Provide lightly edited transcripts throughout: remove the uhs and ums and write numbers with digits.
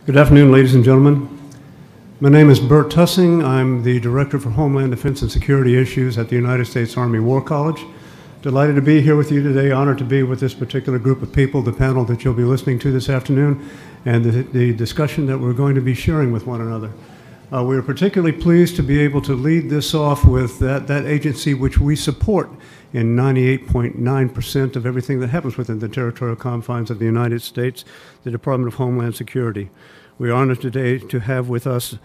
Good afternoon, ladies and gentlemen. My name is Bert Tussing. I'm the Director for Homeland Defense and Security Issues at the United States Army War College. Delighted to be here with you today, honored to be with this particular group of people, the panel that you'll be listening to this afternoon, and the discussion that we're going to be sharing with one another. We're particularly pleased to be able to lead this off with that agency which we support in 98.9% of everything that happens within the territorial confines of the United States, the Department of Homeland Security. We are honored today to have with us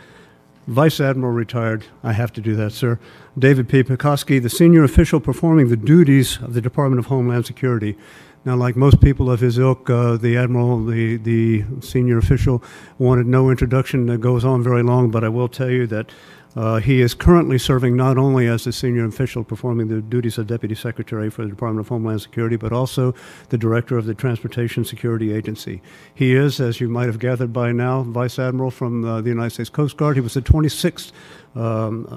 Vice Admiral retired, I have to do that, sir, David P. Pekoski, the senior official performing the duties of the Department of Homeland Security. Now, like most people of his ilk, the Admiral, the senior official, wanted no introduction that goes on very long, but I will tell you that he is currently serving not only as the senior official performing the duties of Deputy Secretary for the Department of Homeland Security, but also the Director of the Transportation Security Agency. He is, as you might have gathered by now, Vice Admiral from the United States Coast Guard. He was the 26th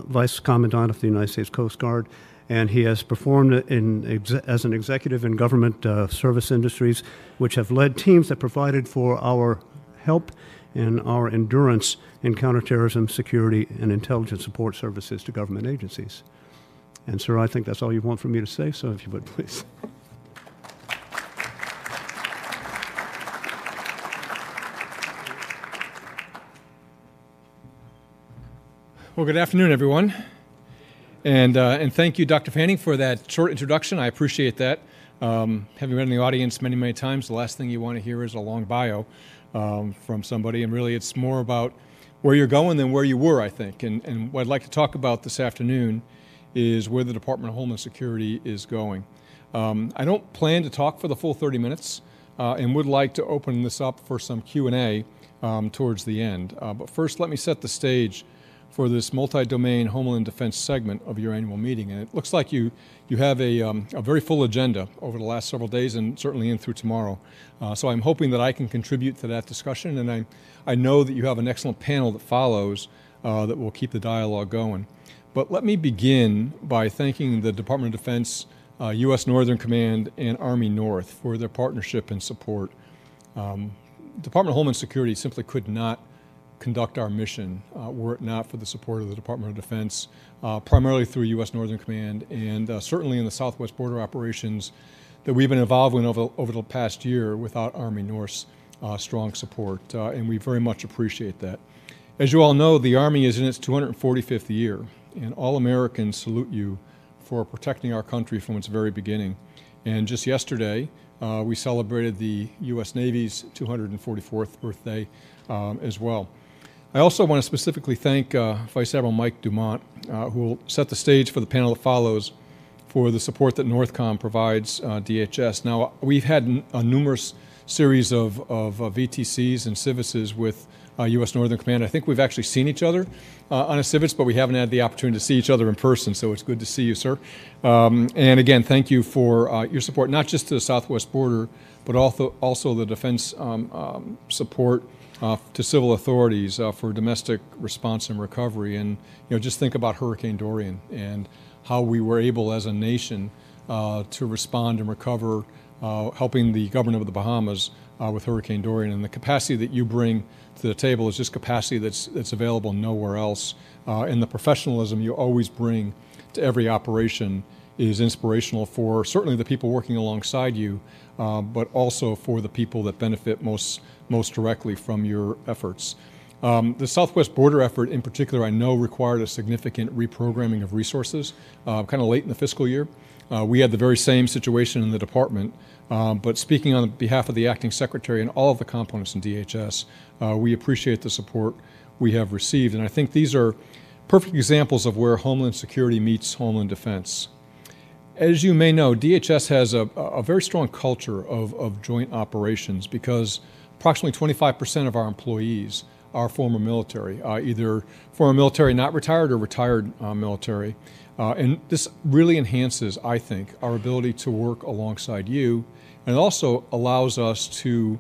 Vice Commandant of the United States Coast Guard, and he has performed as an executive in government service industries, which have led teams that provided for our help and our endurance in counterterrorism, security, and intelligence support services to government agencies. And, sir, I think that's all you want from me to say, so if you would, please. Well, good afternoon, everyone. And thank you, Dr. Fanning, for that short introduction. I appreciate that. Having been in the audience many, many times, the last thing you want to hear is a long bio from somebody, and really it's more about where you're going than where you were, I think. And what I'd like to talk about this afternoon is where the Department of Homeland Security is going. I don't plan to talk for the full 30 minutes and would like to open this up for some Q&A towards the end. But first, let me set the stage for this multi-domain Homeland Defense segment of your annual meeting. And it looks like you have a very full agenda over the last several days and certainly in through tomorrow. So I'm hoping that I can contribute to that discussion, and I know that you have an excellent panel that follows that will keep the dialogue going. But let me begin by thanking the Department of Defense, U.S. Northern Command, and Army North for their partnership and support. Department of Homeland Security simply could not conduct our mission were it not for the support of the Department of Defense, primarily through U.S. Northern Command, and certainly in the Southwest Border Operations that we've been involved in over the past year without Army North's strong support, and we very much appreciate that. As you all know, the Army is in its 245th year, and all Americans salute you for protecting our country from its very beginning. And just yesterday, we celebrated the U.S. Navy's 244th birthday as well. I also want to specifically thank Vice Admiral Mike Dumont, who will set the stage for the panel that follows, for the support that NORTHCOM provides DHS. Now, we've had a numerous series of VTCs and civices with U.S. Northern Command. I think we've actually seen each other on a civets, but we haven't had the opportunity to see each other in person, so it's good to see you, sir. And again, thank you for your support, not just to the Southwest border, but also the defense support to civil authorities for domestic response and recovery. And just think about Hurricane Dorian and how we were able as a nation to respond and recover, helping the government of the Bahamas with Hurricane Dorian. And the capacity that you bring to the table is just capacity that's available nowhere else. And the professionalism you always bring to every operation is inspirational for certainly the people working alongside you, but also for the people that benefit most directly from your efforts. The Southwest border effort in particular, I know, required a significant reprogramming of resources kind of late in the fiscal year. We had the very same situation in the department, but speaking on behalf of the acting secretary and all of the components in DHS, we appreciate the support we have received. And I think these are perfect examples of where Homeland Security meets Homeland Defense. As you may know, DHS has a very strong culture of joint operations because approximately 25% of our employees are former military, either former military not retired or retired military. And this really enhances, I think, our ability to work alongside you, and it also allows us to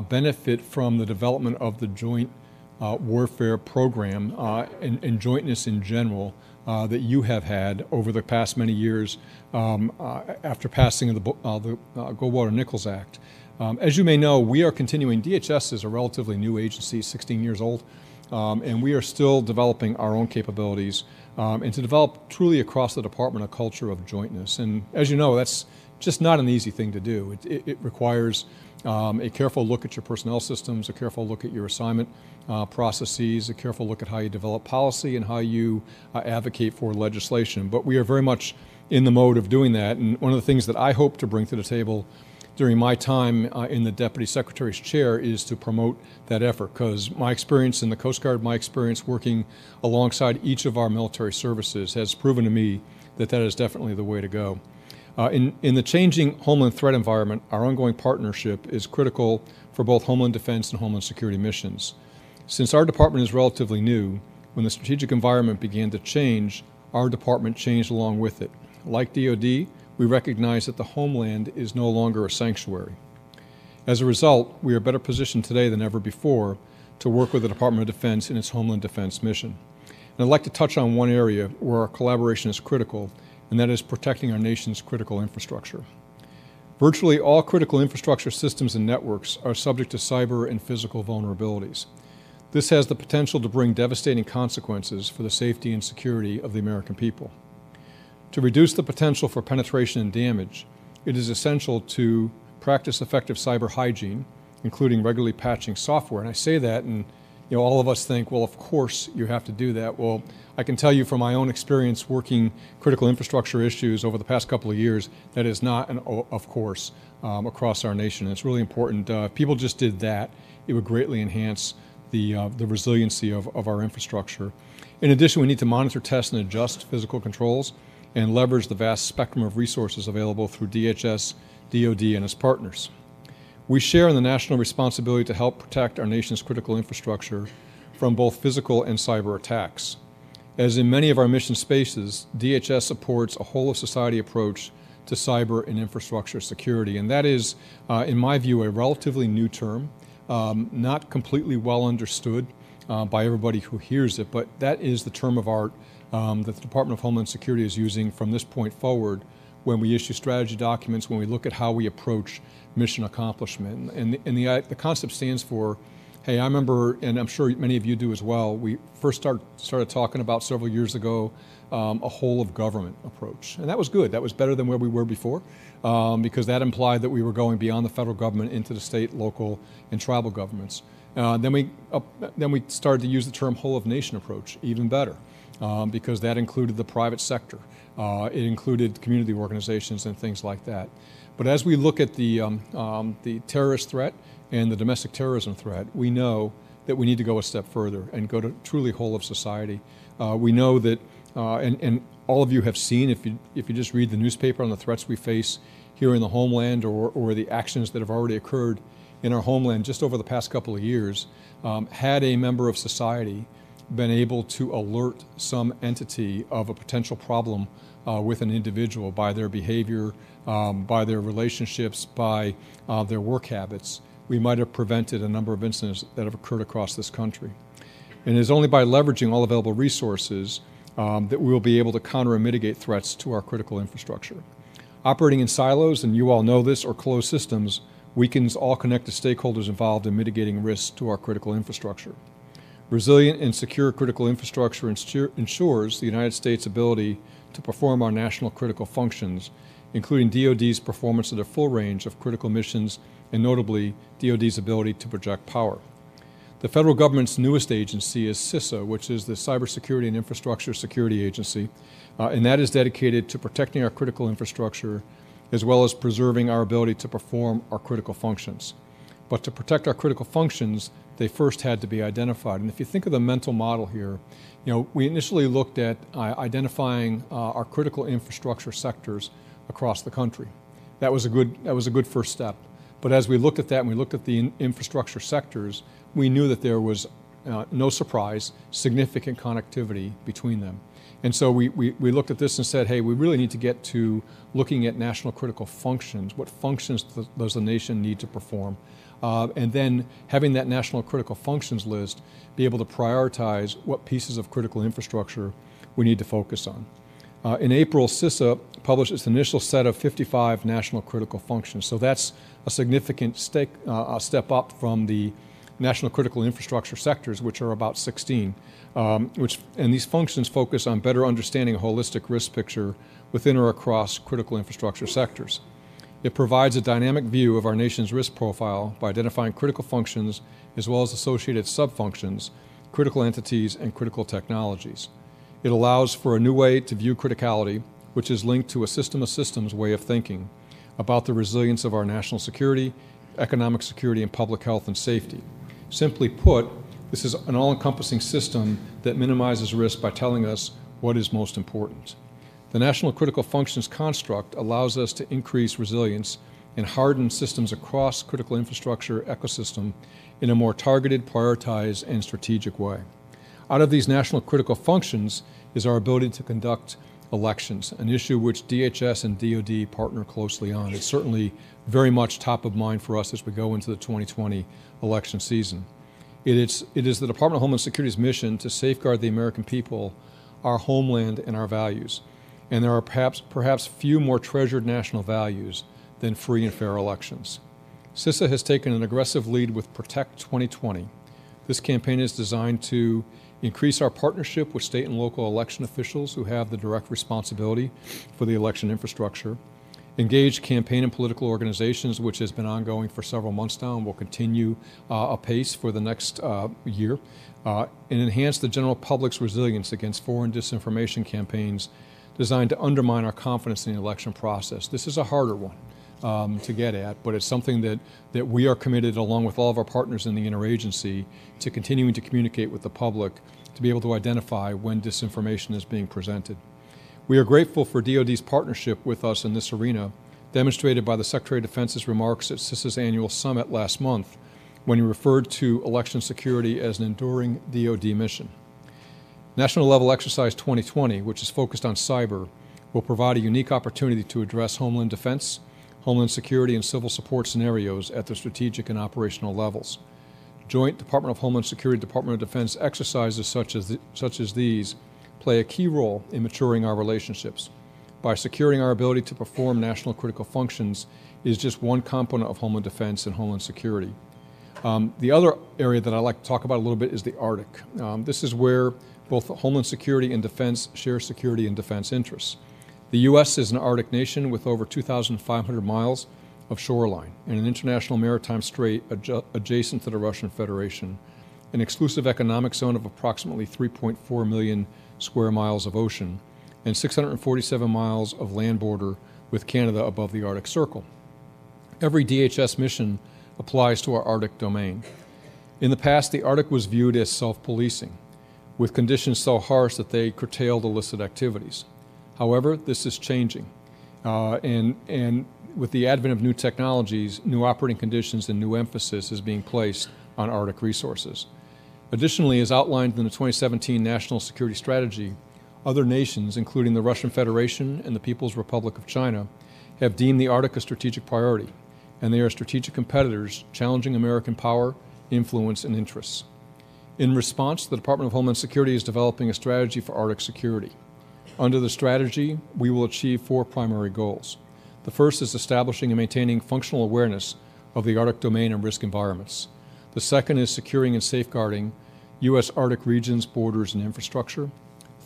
benefit from the development of the joint warfare program and jointness in general that you have had over the past many years after passing of the Goldwater-Nichols Act. As you may know, we are continuing. DHS is a relatively new agency, 16 years old, and we are still developing our own capabilities and to develop truly across the department a culture of jointness. And as you know, that's just not an easy thing to do. It requires a careful look at your personnel systems, a careful look at your assignment processes, a careful look at how you develop policy and how you advocate for legislation. But we are very much in the mode of doing that. And one of the things that I hope to bring to the table during my time in the Deputy Secretary's chair is to promote that effort, because my experience in the Coast Guard, my experience working alongside each of our military services has proven to me that that is definitely the way to go. In the changing Homeland threat environment, our ongoing partnership is critical for both Homeland Defense and Homeland Security missions. Since our department is relatively new, when the strategic environment began to change, our department changed along with it. Like DoD, we recognize that the Homeland is no longer a sanctuary. As a result, we are better positioned today than ever before to work with the Department of Defense in its Homeland Defense mission. And I'd like to touch on one area where our collaboration is critical, and that is protecting our nation's critical infrastructure. Virtually all critical infrastructure systems and networks are subject to cyber and physical vulnerabilities. This has the potential to bring devastating consequences for the safety and security of the American people. To reduce the potential for penetration and damage, it is essential to practice effective cyber hygiene, including regularly patching software. And I say that, and all of us think, well, of course you have to do that. Well, I can tell you from my own experience working critical infrastructure issues over the past couple of years, that is not an of course across our nation. It's really important. If people just did that, it would greatly enhance the resiliency of our infrastructure. In addition, we need to monitor, test, and adjust physical controls and leverage the vast spectrum of resources available through DHS, DoD, and its partners. We share in the national responsibility to help protect our nation's critical infrastructure from both physical and cyber attacks. As in many of our mission spaces, DHS supports a whole-of-society approach to cyber and infrastructure security, and that is, in my view, a relatively new term, not completely well understood by everybody who hears it, but that is the term of art that the Department of Homeland Security is using from this point forward when we issue strategy documents, when we look at how we approach mission accomplishment. And the concept stands for, hey, I remember, and I'm sure many of you do as well, we first started talking about several years ago a whole of government approach. And that was good. That was better than where we were before because that implied that we were going beyond the federal government into the state, local, and tribal governments. Then we started to use the term whole of nation approach, even better. Because that included the private sector. It included community organizations and things like that. But as we look at the terrorist threat and the domestic terrorism threat, we know that we need to go a step further and go to truly whole of society. We know that, and all of you have seen, if you just read the newspaper on the threats we face here in the homeland or the actions that have already occurred in our homeland just over the past couple of years, had a member of society been able to alert some entity of a potential problem with an individual by their behavior, by their relationships, by their work habits, we might have prevented a number of incidents that have occurred across this country. And it is only by leveraging all available resources that we will be able to counter and mitigate threats to our critical infrastructure. Operating in silos, and you all know this, or closed systems, weakens all connected stakeholders involved in mitigating risks to our critical infrastructure. Resilient and secure critical infrastructure ensures the United States' ability to perform our national critical functions, including DoD's performance of the full range of critical missions, and notably DoD's ability to project power. The federal government's newest agency is CISA, which is the Cybersecurity and Infrastructure Security Agency, and that is dedicated to protecting our critical infrastructure as well as preserving our ability to perform our critical functions. But to protect our critical functions, they first had to be identified. And if you think of the mental model here, we initially looked at identifying our critical infrastructure sectors across the country. That was a good first step. But as we looked at that and we looked at the infrastructure sectors, we knew that there was, no surprise, significant connectivity between them. And so we looked at this and said, hey, we really need to get to looking at national critical functions. What functions does the nation need to perform? And then having that national critical functions list, be able to prioritize what pieces of critical infrastructure we need to focus on. In April, CISA published its initial set of 55 national critical functions. So that's a significant step up from the national critical infrastructure sectors, which are about 16. And these functions focus on better understanding a holistic risk picture within or across critical infrastructure sectors. It provides a dynamic view of our nation's risk profile by identifying critical functions as well as associated subfunctions, critical entities, and critical technologies. It allows for a new way to view criticality, which is linked to a system of systems way of thinking about the resilience of our national security, economic security, and public health and safety. Simply put, this is an all-encompassing system that minimizes risk by telling us what is most important. The National Critical Functions construct allows us to increase resilience and harden systems across critical infrastructure ecosystem in a more targeted, prioritized, and strategic way. Out of these national critical functions is our ability to conduct elections, an issue which DHS and DoD partner closely on. It's certainly very much top of mind for us as we go into the 2020 election season. It is the Department of Homeland Security's mission to safeguard the American people, our homeland, and our values. And there are perhaps few more treasured national values than free and fair elections. CISA has taken an aggressive lead with Protect 2020. This campaign is designed to increase our partnership with state and local election officials who have the direct responsibility for the election infrastructure, engage campaign and political organizations, which has been ongoing for several months now and will continue apace for the next year, and enhance the general public's resilience against foreign disinformation campaigns designed to undermine our confidence in the election process. This is a harder one to get at, but it's something that we are committed, along with all of our partners in the interagency, to continuing to communicate with the public to be able to identify when disinformation is being presented. We are grateful for DoD's partnership with us in this arena, demonstrated by the Secretary of Defense's remarks at CISA's annual summit last month, when he referred to election security as an enduring DoD mission. National Level Exercise 2020, which is focused on cyber, will provide a unique opportunity to address Homeland Defense, Homeland Security, and civil support scenarios at the strategic and operational levels. Joint Department of Homeland Security, Department of Defense exercises such as these play a key role in maturing our relationships. By securing our ability to perform national critical functions is just one component of Homeland Defense and Homeland Security. The other area that I'd like to talk about a little bit is the Arctic. This is where both Homeland Security and Defense share security and defense interests. The U.S. is an Arctic nation with over 2,500 miles of shoreline and an international maritime strait adjacent to the Russian Federation, an exclusive economic zone of approximately 3.4 million square miles of ocean, and 647 miles of land border with Canada above the Arctic Circle. Every DHS mission applies to our Arctic domain. In the past, the Arctic was viewed as self-policing, with conditions so harsh that they curtailed illicit activities. However, this is changing, and with the advent of new technologies, new operating conditions and new emphasis is being placed on Arctic resources. Additionally, as outlined in the 2017 National Security Strategy, other nations, including the Russian Federation and the People's Republic of China, have deemed the Arctic a strategic priority, and they are strategic competitors challenging American power, influence, and interests. In response, the Department of Homeland Security is developing a strategy for Arctic security. Under the strategy, we will achieve 4 primary goals. The first is establishing and maintaining functional awareness of the Arctic domain and risk environments. The second is securing and safeguarding U.S. Arctic regions, borders, and infrastructure.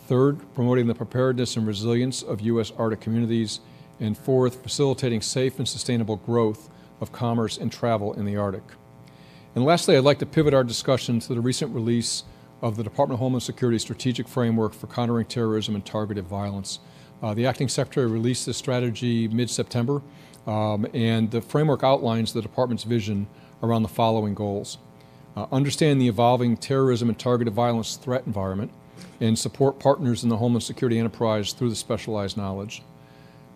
Third, promoting the preparedness and resilience of U.S. Arctic communities. And fourth, facilitating safe and sustainable growth of commerce and travel in the Arctic. And lastly, I'd like to pivot our discussion to the recent release of the Department of Homeland Security Strategic Framework for Countering Terrorism and Targeted Violence. The Acting Secretary released this strategy mid-September, and the framework outlines the Department's vision around the following goals. Understand the evolving terrorism and targeted violence threat environment, and support partners in the Homeland Security enterprise through the specialized knowledge.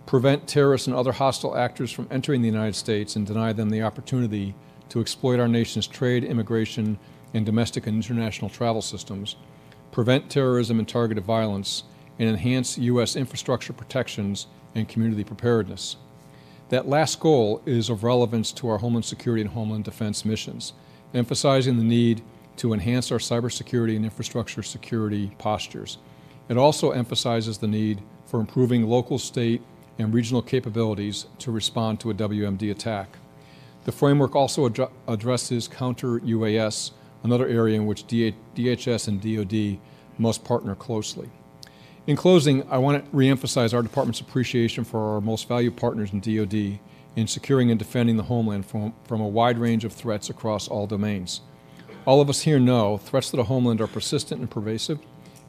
Prevent terrorists and other hostile actors from entering the United States and deny them the opportunity to exploit our nation's trade, immigration, and domestic and international travel systems, prevent terrorism and targeted violence, and enhance U.S. infrastructure protections and community preparedness. That last goal is of relevance to our Homeland Security and Homeland Defense missions, emphasizing the need to enhance our cybersecurity and infrastructure security postures. It also emphasizes the need for improving local, state, and regional capabilities to respond to a WMD attack. The framework also addresses counter-UAS, another area in which DHS and DoD must partner closely. In closing, I want to reemphasize our department's appreciation for our most valued partners in DoD in securing and defending the homeland from a wide range of threats across all domains. All of us here know threats to the homeland are persistent and pervasive,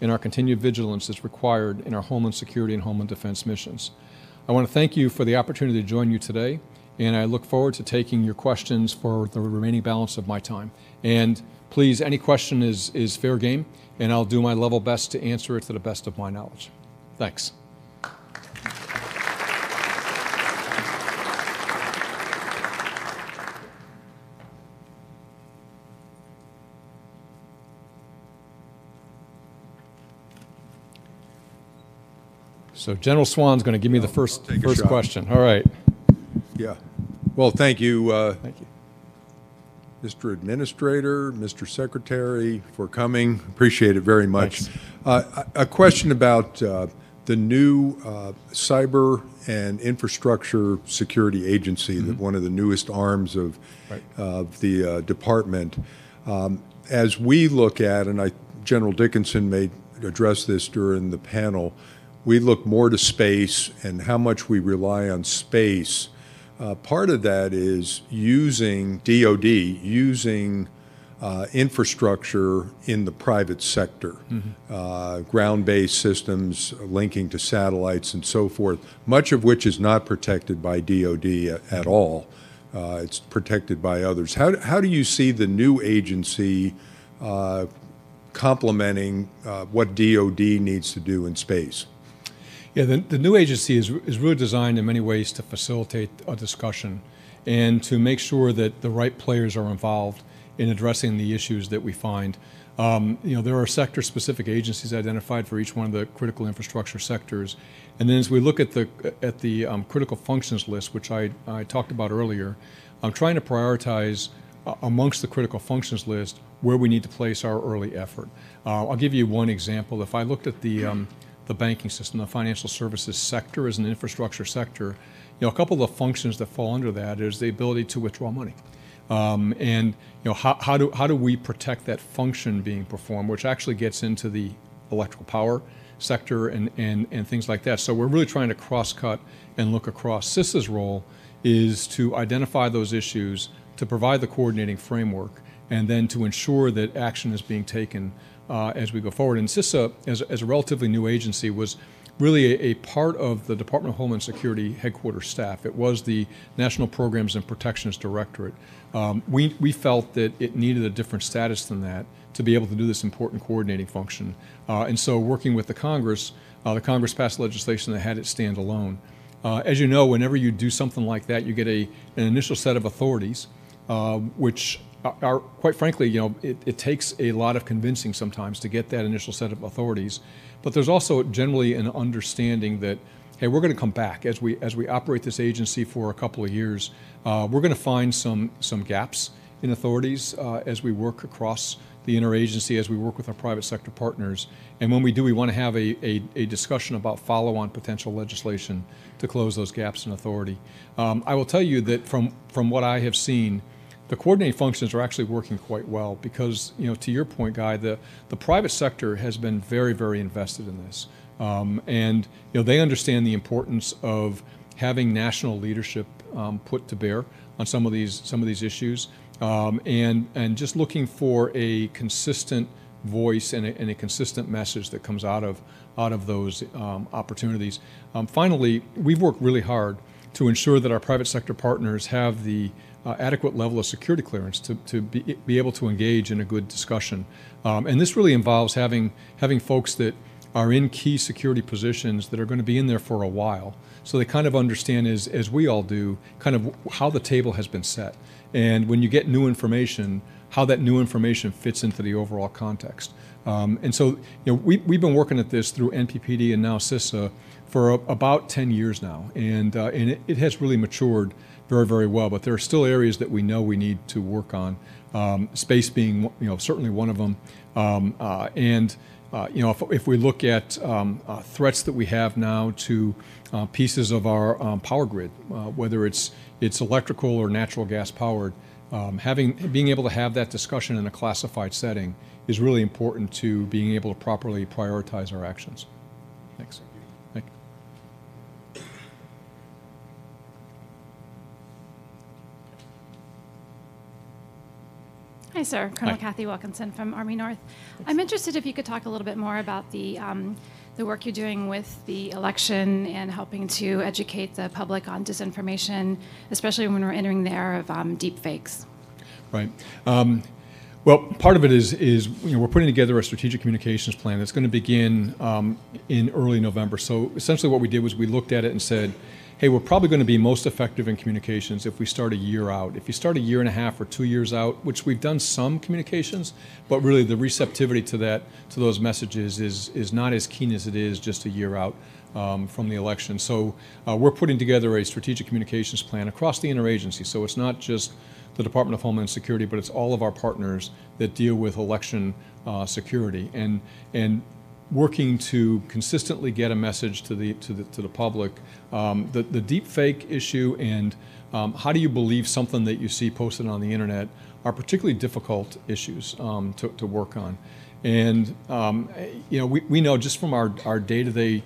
and our continued vigilance is required in our homeland security and homeland defense missions. I want to thank you for the opportunity to join you today, and I look forward to taking your questions for the remaining balance of my time. And please, any question is fair game, and I'll do my level best to answer it to the best of my knowledge. Thanks. So General Swan's going to give me the first question. All right. Yeah. Well, thank you. Thank you. Mr. Administrator, Mr. Secretary, for coming. Appreciate it very much. A question about the new Cyber and Infrastructure Security Agency, that one of the newest arms of the department. As we look at, and General Dickinson may address this during the panel, we look more to space and how much we rely on space. Part of that is using DoD, using infrastructure in the private sector, ground-based systems linking to satellites and so forth, much of which is not protected by DoD at all. It's protected by others. How do you see the new agency complementing what DoD needs to do in space? Yeah, the new agency is really designed in many ways to facilitate a discussion and to make sure that the right players are involved in addressing the issues that we find. There are sector-specific agencies identified for each one of the critical infrastructure sectors, and then as we look at the critical functions list, which I talked about earlier, I'm trying to prioritize amongst the critical functions list where we need to place our early effort. I'll give you one example. If I looked at the banking system, the financial services sector as an infrastructure sector, a couple of the functions that fall under that is the ability to withdraw money. And how do we protect that function being performed, which actually gets into the electrical power sector and things like that. So we're really trying to cross-cut and look across. CISA's role is to identify those issues, to provide the coordinating framework, and then to ensure that action is being taken as we go forward. And CISA, as a relatively new agency, was really a part of the Department of Homeland Security headquarters staff. It was the National Programs and Protections Directorate. We felt that it needed a different status than that to be able to do this important coordinating function. And so working with the Congress passed legislation that had it stand alone. As you know, whenever you do something like that, you get an initial set of authorities, which are, quite frankly, it takes a lot of convincing sometimes to get that initial set of authorities. But there's also generally an understanding that, hey, we're going to come back as we operate this agency for a couple of years. We're going to find some gaps in authorities as we work across the interagency, as we work with our private sector partners. And when we do, we want to have a discussion about follow-on potential legislation to close those gaps in authority. I will tell you that from what I have seen, the coordinating functions are actually working quite well because, to your point, Guy, the private sector has been very, very invested in this. And they understand the importance of having national leadership put to bear on some of these issues, and just looking for a consistent voice and a consistent message that comes out of those opportunities. Finally, we've worked really hard to ensure that our private sector partners have the adequate level of security clearance to be able to engage in a good discussion. And this really involves having folks that are in key security positions that are going to be in there for a while. So they kind of understand, as we all do, kind of how the table has been set. And when you get new information, how that new information fits into the overall context. And so we've been working at this through NPPD and now CISA for about 10 years now. And it has really matured very, very well, but there are still areas that we know we need to work on. space being certainly one of them. If we look at threats that we have now to pieces of our power grid, whether it's electrical or natural gas powered, being able to have that discussion in a classified setting is really important to being able to properly prioritize our actions. Thanks. Thank you. Hi, sir. Colonel Hi. Kathy Wilkinson from Army North. I'm interested if you could talk a little bit more about the work you're doing with the election and helping to educate the public on disinformation, especially when we're entering the era of deep fakes. Right. Well, part of it is we're putting together a strategic communications plan that's going to begin in early November. So essentially what we did was we looked at it and said, hey, we're probably going to be most effective in communications if we start a year out. If you start a year and a half or 2 years out, which we've done some communications, but really the receptivity to those messages is not as keen as it is just a year out from the election. So we're putting together a strategic communications plan across the interagency. So it's not just the Department of Homeland Security, but it's all of our partners that deal with election security and working to consistently get a message to the public. The deep fake issue and how do you believe something that you see posted on the internet are particularly difficult issues to work on. And we know just from our day-to-day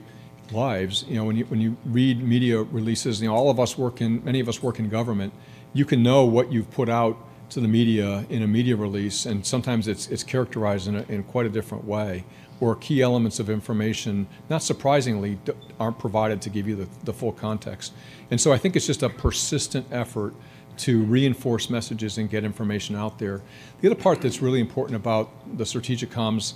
lives, when you read media releases, many of us work in government. You can know what you've put out to the media in a media release, and sometimes it's characterized in quite a different way, or key elements of information, not surprisingly, aren't provided to give you the full context. And so I think it's just a persistent effort to reinforce messages and get information out there. The other part that's really important about the strategic comms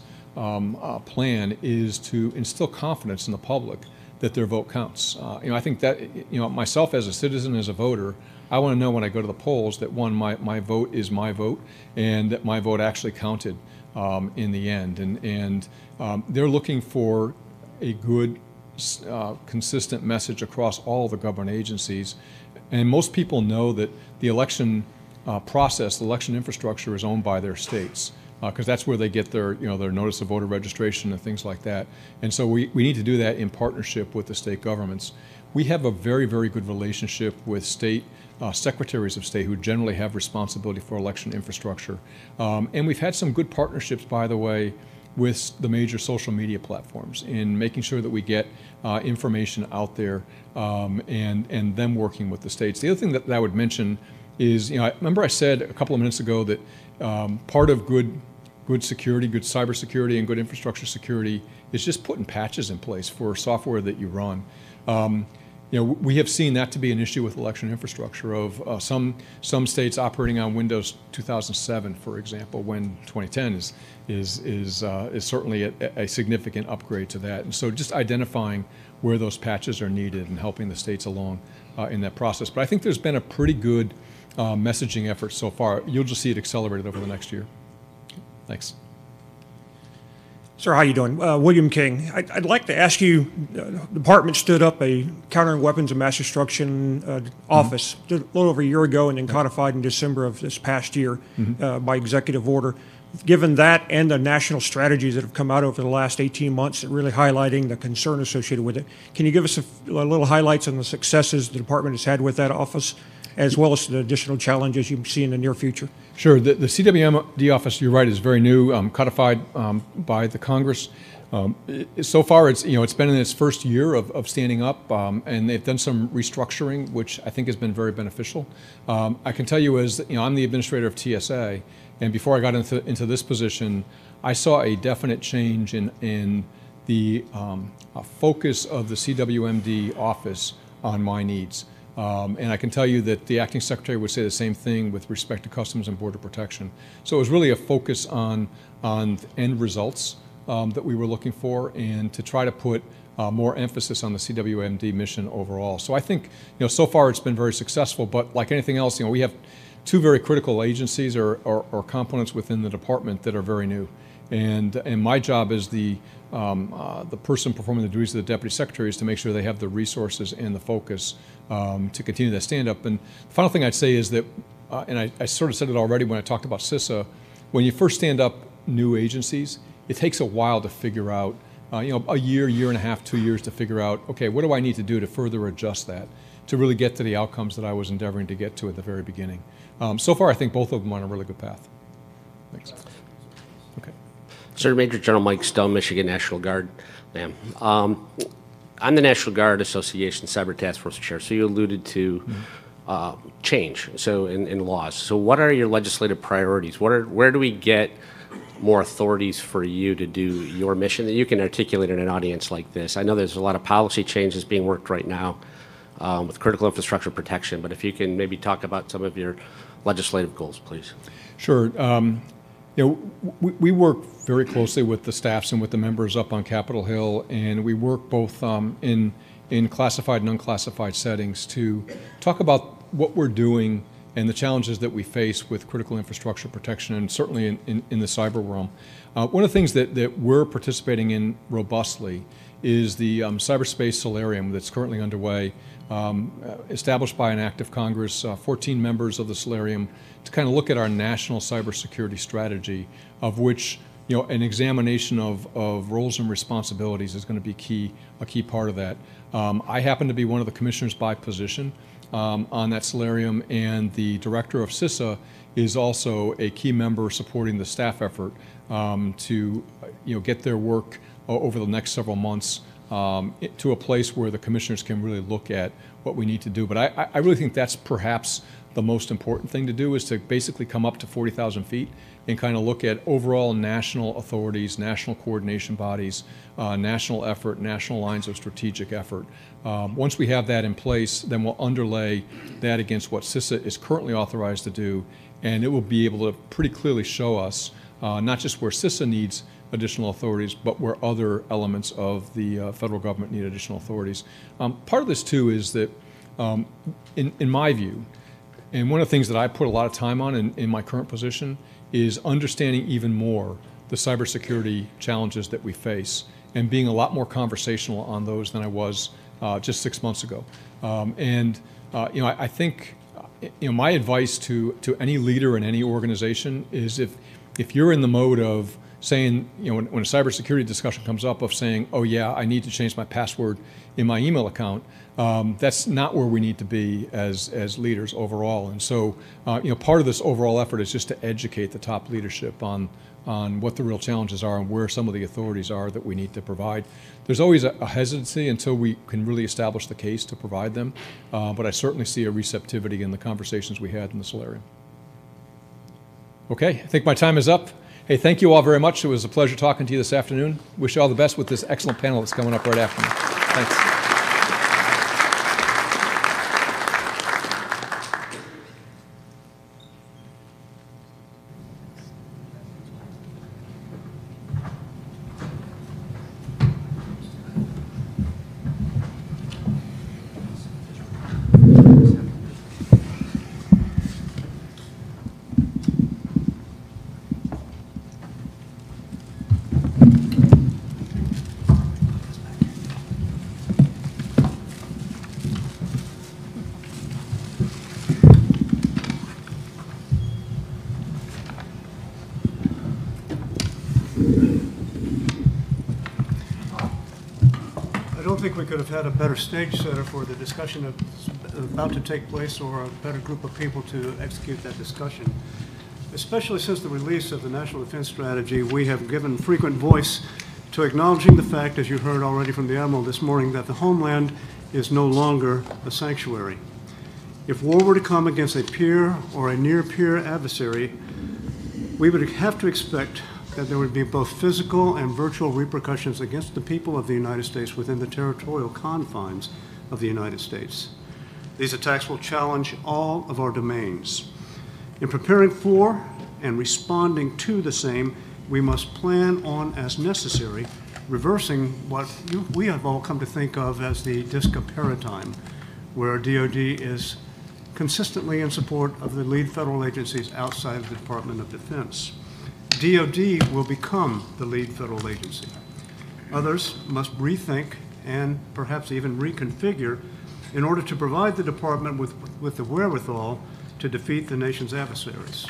plan is to instill confidence in the public that their vote counts. I think that, myself as a citizen, as a voter, I want to know when I go to the polls that my vote is my vote and that my vote actually counted in the end. And they're looking for a good, consistent message across all the government agencies. And most people know that the election process, the election infrastructure is owned by their states, because that's where they get their notice of voter registration and things like that. And so we need to do that in partnership with the state governments. We have a very, very good relationship with state secretaries of state who generally have responsibility for election infrastructure. And we've had some good partnerships, by the way, with the major social media platforms in making sure that we get information out there and them working with the states. The other thing that I would mention is, remember I said a couple of minutes ago that part of good security, good cybersecurity, and good infrastructure security is just putting patches in place for software that you run. We have seen that to be an issue with election infrastructure of some states operating on Windows 2007, for example, when 2010 is certainly a significant upgrade to that. And so just identifying where those patches are needed and helping the states along in that process. But I think there's been a pretty good messaging effort so far. You'll just see it accelerated over the next year. Thanks. Sir, how you doing? William King. I'd like to ask you, the department stood up a countering weapons of mass destruction office a little over a year ago and then codified in December of this past year by executive order. Given that and the national strategies that have come out over the last 18 months that really highlighting the concern associated with it, can you give us a little highlights on the successes the department has had with that office, as well as the additional challenges you see in the near future? Sure. The WMD Office, you're right, is very new, codified by the Congress. So far, it's been in its first year of standing up, and they've done some restructuring, which I think has been very beneficial. I can tell you, I'm the administrator of TSA, and before I got into this position, I saw a definite change in the focus of the CWMD office on my needs. And I can tell you that the acting secretary would say the same thing with respect to Customs and Border Protection. So it was really a focus on end results that we were looking for, and to try to put more emphasis on the CWMD mission overall. So I think so far it's been very successful. But like anything else, we have two very critical agencies or components within the department that are very new. And my job as the person performing the duties of the deputy secretary is to make sure they have the resources and the focus to continue that stand-up. And the final thing I'd say is that and I sort of said it already when I talked about CISA, when you first stand up new agencies, it takes a while to figure out, a year, year and a half, 2 years to figure out, okay, what do I need to do to further adjust that to really get to the outcomes that I was endeavoring to get to at the very beginning. So far, I think both of them are on a really good path. Thanks. Okay. Sir, Major General Mike Stone, Michigan National Guard. Ma'am. I'm the National Guard Association Cyber Task Force Chair, so you alluded to change in laws. So what are your legislative priorities? Where do we get more authorities for you to do your mission that you can articulate in an audience like this? I know there's a lot of policy changes being worked right now with critical infrastructure protection, but if you can maybe talk about some of your legislative goals, please. Sure. We work very closely with the staffs and with the members up on Capitol Hill, and we work both in classified and unclassified settings to talk about what we're doing and the challenges that we face with critical infrastructure protection, and certainly in the cyber realm. One of the things that we're participating in robustly is the cyberspace solarium that's currently underway, established by an act of Congress, 14 members of the solarium, to kind of look at our national cybersecurity strategy, of which an examination of roles and responsibilities is going to be a key part of that. I happen to be one of the commissioners by position on that solarium, and the director of CISA is also a key member supporting the staff effort to get their work over the next several months to a place where the commissioners can really look at what we need to do. But I really think that's perhaps the most important thing to do, is to basically come up to 40,000 feet and kind of look at overall national authorities, national coordination bodies, national effort, national lines of strategic effort. Once we have that in place, then we'll underlay that against what CISA is currently authorized to do, and it will be able to pretty clearly show us not just where CISA needs additional authorities, but where other elements of the federal government need additional authorities. Part of this, too, is that, in my view, and one of the things that I put a lot of time on in my current position is understanding even more the cybersecurity challenges that we face and being a lot more conversational on those than I was just 6 months ago. I think my advice to any leader in any organization is if you're in the mode of saying, when a cybersecurity discussion comes up, of saying, oh yeah, I need to change my password in my email account, that's not where we need to be as leaders overall. And so, part of this overall effort is just to educate the top leadership on what the real challenges are and where some of the authorities are that we need to provide. There's always a hesitancy until we can really establish the case to provide them, but I certainly see a receptivity in the conversations we had in the solarium. Okay, I think my time is up. Hey, thank you all very much. It was a pleasure talking to you this afternoon. Wish you all the best with this excellent panel that's coming up right after me. Thanks. I don't think we could have had a better stage setter for the discussion about to take place, or a better group of people to execute that discussion. Especially since the release of the National Defense Strategy, we have given frequent voice to acknowledging the fact, as you heard already from the Admiral this morning, that the Homeland is no longer a sanctuary. If war were to come against a peer or a near-peer adversary, we would have to expect that there would be both physical and virtual repercussions against the people of the United States within the territorial confines of the United States. These attacks will challenge all of our domains. In preparing for and responding to the same, we must plan on, as necessary, reversing what we have all come to think of as the DISCA paradigm, where DoD is consistently in support of the lead federal agencies outside of the Department of Defense. DoD will become the lead federal agency. Others must rethink and perhaps even reconfigure in order to provide the department with the wherewithal to defeat the nation's adversaries.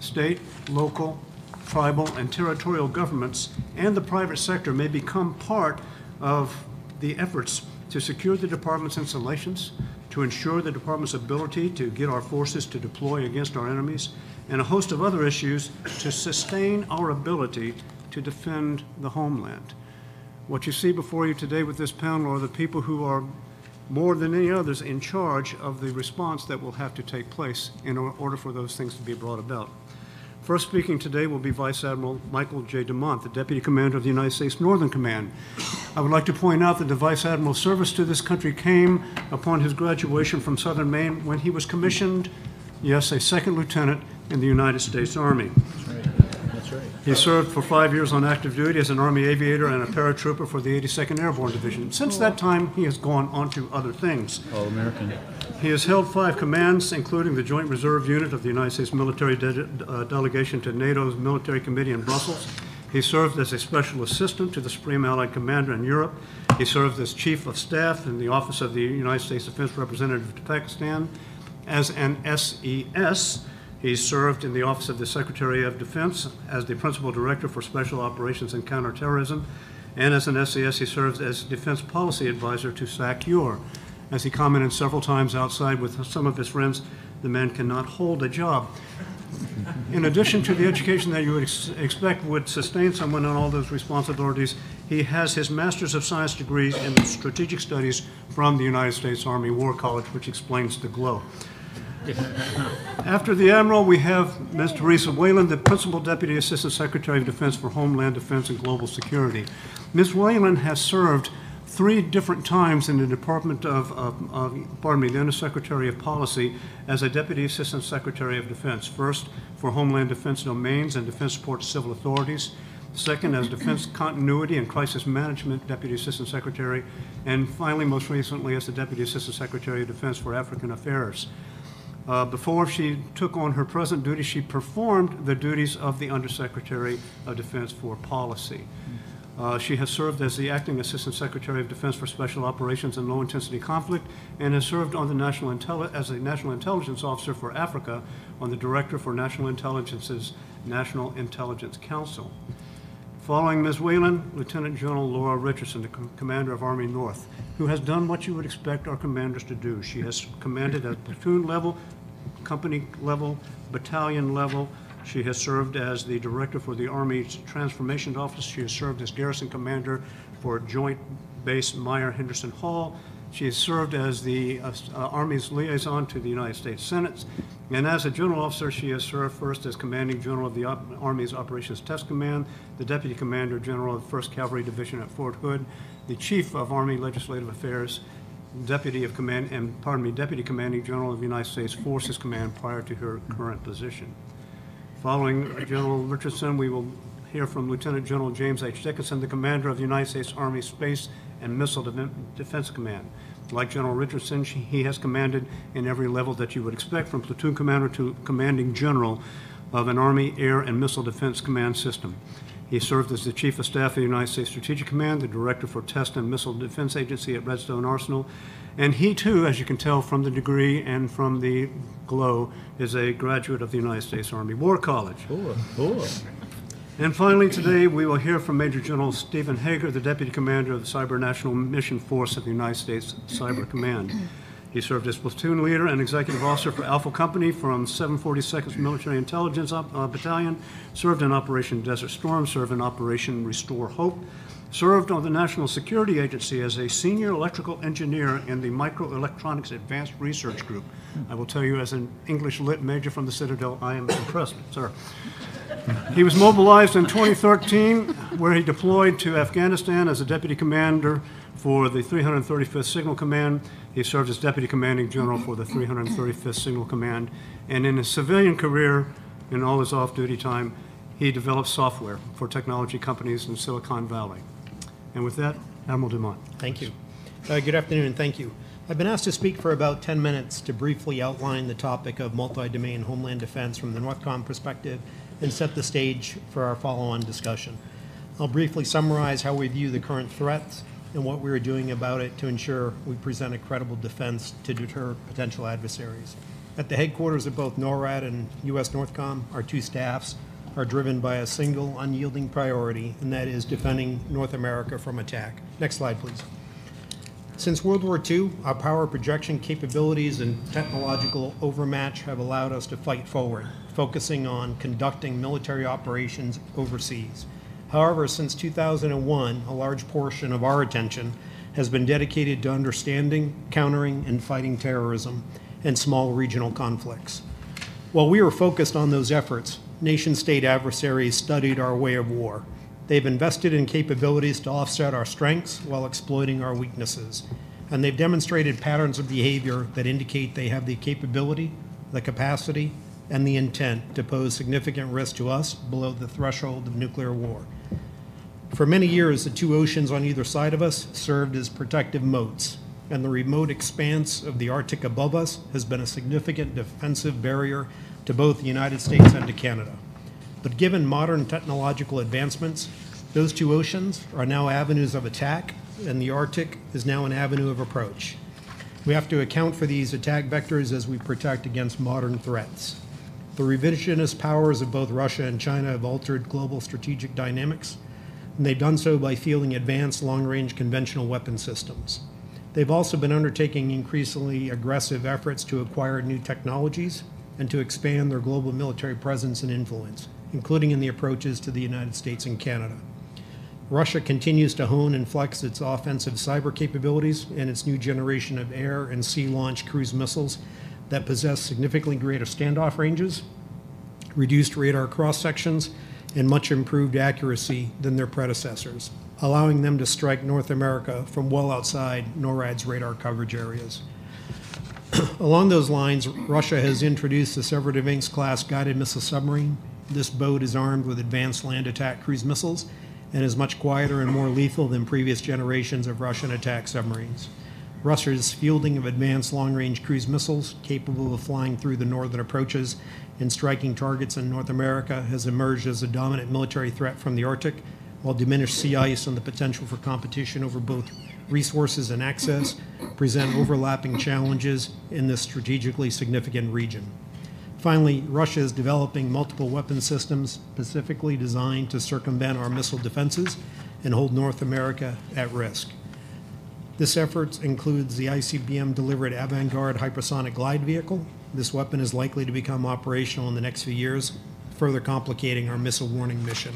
State, local, tribal, and territorial governments and the private sector may become part of the efforts to secure the department's installations, to ensure the department's ability to get our forces to deploy against our enemies, and a host of other issues to sustain our ability to defend the homeland. What you see before you today with this panel are the people who are more than any others in charge of the response that will have to take place in order for those things to be brought about. First speaking today will be Vice Admiral Michael J. DeMont, the Deputy Commander of the United States Northern Command. I would like to point out that the Vice Admiral's service to this country came upon his graduation from Southern Maine when he was commissioned, yes, a second lieutenant in the United States Army. That's right. He served for 5 years on active duty as an Army aviator and a paratrooper for the 82nd Airborne Division. Since that time, he has gone on to other things. All-American. He has held 5 commands, including the Joint Reserve Unit of the United States Military Delegation to NATO's Military Committee in Brussels. He served as a special assistant to the Supreme Allied Commander in Europe. He served as Chief of Staff in the Office of the United States Defense Representative to Pakistan. As an SES, he served in the Office of the Secretary of Defense as the Principal Director for Special Operations and Counterterrorism. And as an SES, he served as Defense Policy Advisor to SACEUR. As he commented several times outside with some of his friends, the man cannot hold a job. In addition to the education that you would expect would sustain someone on all those responsibilities, he has his Master's of Science degree in Strategic Studies from the United States Army War College, which explains the glow. After the Admiral, we have Ms. Teresa Whalen, the Principal Deputy Assistant Secretary of Defense for Homeland Defense and Global Security. Ms. Whalen has served 3 different times in the Department of, the Undersecretary of Policy as a Deputy Assistant Secretary of Defense. First, for Homeland Defense Domains and Defense Support to Civil Authorities. Second, as Defense Continuity and Crisis Management Deputy Assistant Secretary. And finally, most recently, as the Deputy Assistant Secretary of Defense for African Affairs. Before she took on her present duty, she performed the duties of the Undersecretary of Defense for Policy. She has served as the Acting Assistant Secretary of Defense for Special Operations and Low-Intensity Conflict and has served on the as a National Intelligence Officer for Africa on the Director for National Intelligence's National Intelligence Council. Following Ms. Whalen, Lieutenant General Laura Richardson, the Commander of Army North, who has done what you would expect our commanders to do. She has commanded at platoon level, company level, battalion level. She has served as the Director for the Army's Transformation Office. She has served as Garrison Commander for Joint Base Meyer-Henderson Hall. She has served as the Army's liaison to the United States Senate. And as a general officer, she has served first as Commanding General of the Army's Operations Test Command, the Deputy Commander General of the 1st Cavalry Division at Fort Hood, the Chief of Army Legislative Affairs, Deputy Commanding General of the United States Forces Command prior to her current position. Following General Richardson, we will hear from Lieutenant General James H. Dickinson, the Commander of the United States Army Space and Missile Defense Command. Like General Richardson, he has commanded in every level that you would expect, from platoon commander to commanding general of an Army Air and Missile Defense Command system. He served as the Chief of Staff of the United States Strategic Command, the Director for Test and Missile Defense Agency at Redstone Arsenal, and he too, as you can tell from the degree and from the glow, is a graduate of the United States Army War College. And finally today, we will hear from Major General Stephen Hager, the Deputy Commander of the Cyber National Mission Force of the United States Cyber Command. He served as platoon leader and executive officer for Alpha Company from 742nd Military Intelligence Battalion, served in Operation Desert Storm, served in Operation Restore Hope, served on the National Security Agency as a senior electrical engineer in the Microelectronics Advanced Research Group. I will tell you, as an English Lit major from the Citadel, I am impressed, sir. He was mobilized in 2013, where he deployed to Afghanistan as a deputy commander for the 335th Signal Command. He served as Deputy Commanding General for the 335th Signal Command. And in his civilian career, in all his off-duty time, he developed software for technology companies in Silicon Valley. And with that, Admiral DeMont. Thank you. Good afternoon, and thank you. I've been asked to speak for about 10 minutes to briefly outline the topic of multi-domain homeland defense from the NORTHCOM perspective and set the stage for our follow-on discussion. I'll briefly summarize how we view the current threats and what we are doing about it to ensure we present a credible defense to deter potential adversaries. At the headquarters of both NORAD and U.S. Northcom, our two staffs are driven by a single unyielding priority, and that is defending North America from attack. Next slide, please. Since World War II, our power projection capabilities and technological overmatch have allowed us to fight forward, focusing on conducting military operations overseas. However, since 2001, a large portion of our attention has been dedicated to understanding, countering, and fighting terrorism and small regional conflicts. While we were focused on those efforts, nation-state adversaries studied our way of war. They've invested in capabilities to offset our strengths while exploiting our weaknesses. And they've demonstrated patterns of behavior that indicate they have the capability, the capacity, and the intent to pose significant risk to us below the threshold of nuclear war. For many years, the two oceans on either side of us served as protective moats, and the remote expanse of the Arctic above us has been a significant defensive barrier to both the United States and to Canada. But given modern technological advancements, those two oceans are now avenues of attack, and the Arctic is now an avenue of approach. We have to account for these attack vectors as we protect against modern threats. The revisionist powers of both Russia and China have altered global strategic dynamics, and they've done so by fielding advanced long-range conventional weapon systems. They've also been undertaking increasingly aggressive efforts to acquire new technologies and to expand their global military presence and influence, including in the approaches to the United States and Canada. Russia continues to hone and flex its offensive cyber capabilities and its new generation of air and sea-launched cruise missiles that possess significantly greater standoff ranges, reduced radar cross-sections, and much improved accuracy than their predecessors, allowing them to strike North America from well outside NORAD's radar coverage areas. Along those lines, Russia has introduced the Severodvinsk-class guided missile submarine. This boat is armed with advanced land attack cruise missiles and is much quieter and more lethal than previous generations of Russian attack submarines. Russia's fielding of advanced long-range cruise missiles capable of flying through the northern approaches and striking targets in North America has emerged as a dominant military threat from the Arctic, while diminished sea ice and the potential for competition over both resources and access present overlapping challenges in this strategically significant region. Finally, Russia is developing multiple weapon systems specifically designed to circumvent our missile defenses and hold North America at risk. This effort includes the ICBM-delivered Avangard hypersonic glide vehicle. This weapon is likely to become operational in the next few years, further complicating our missile warning mission.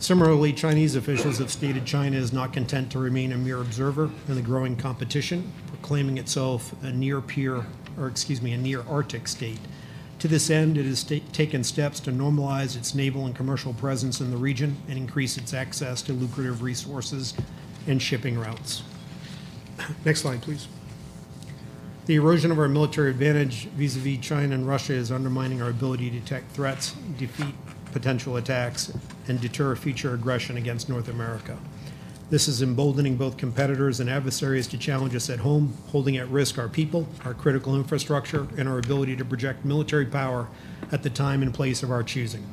Similarly, Chinese officials have stated China is not content to remain a mere observer in the growing competition, proclaiming itself a near Arctic state. To this end, it has taken steps to normalize its naval and commercial presence in the region and increase its access to lucrative resources and shipping routes. Next slide, please. The erosion of our military advantage vis-a-vis China and Russia is undermining our ability to detect threats, defeat potential attacks, and deter future aggression against North America. This is emboldening both competitors and adversaries to challenge us at home, holding at risk our people, our critical infrastructure, and our ability to project military power at the time and place of our choosing.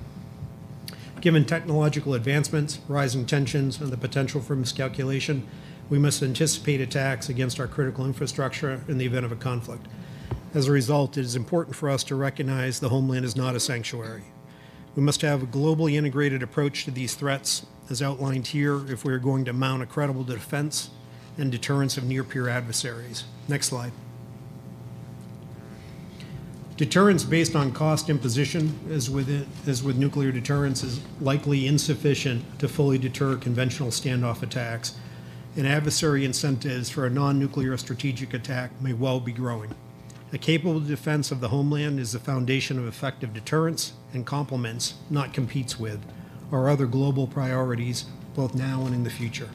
Given technological advancements, rising tensions, and the potential for miscalculation, we must anticipate attacks against our critical infrastructure in the event of a conflict. As a result, it is important for us to recognize the homeland is not a sanctuary. We must have a globally integrated approach to these threats, as outlined here, if we are going to mount a credible defense and deterrence of near-peer adversaries. Next slide. Deterrence based on cost imposition, as with nuclear deterrence, is likely insufficient to fully deter conventional standoff attacks, and adversary incentives for a non-nuclear strategic attack may well be growing. A capable defense of the homeland is the foundation of effective deterrence and complements, not competes with, our other global priorities, both now and in the future.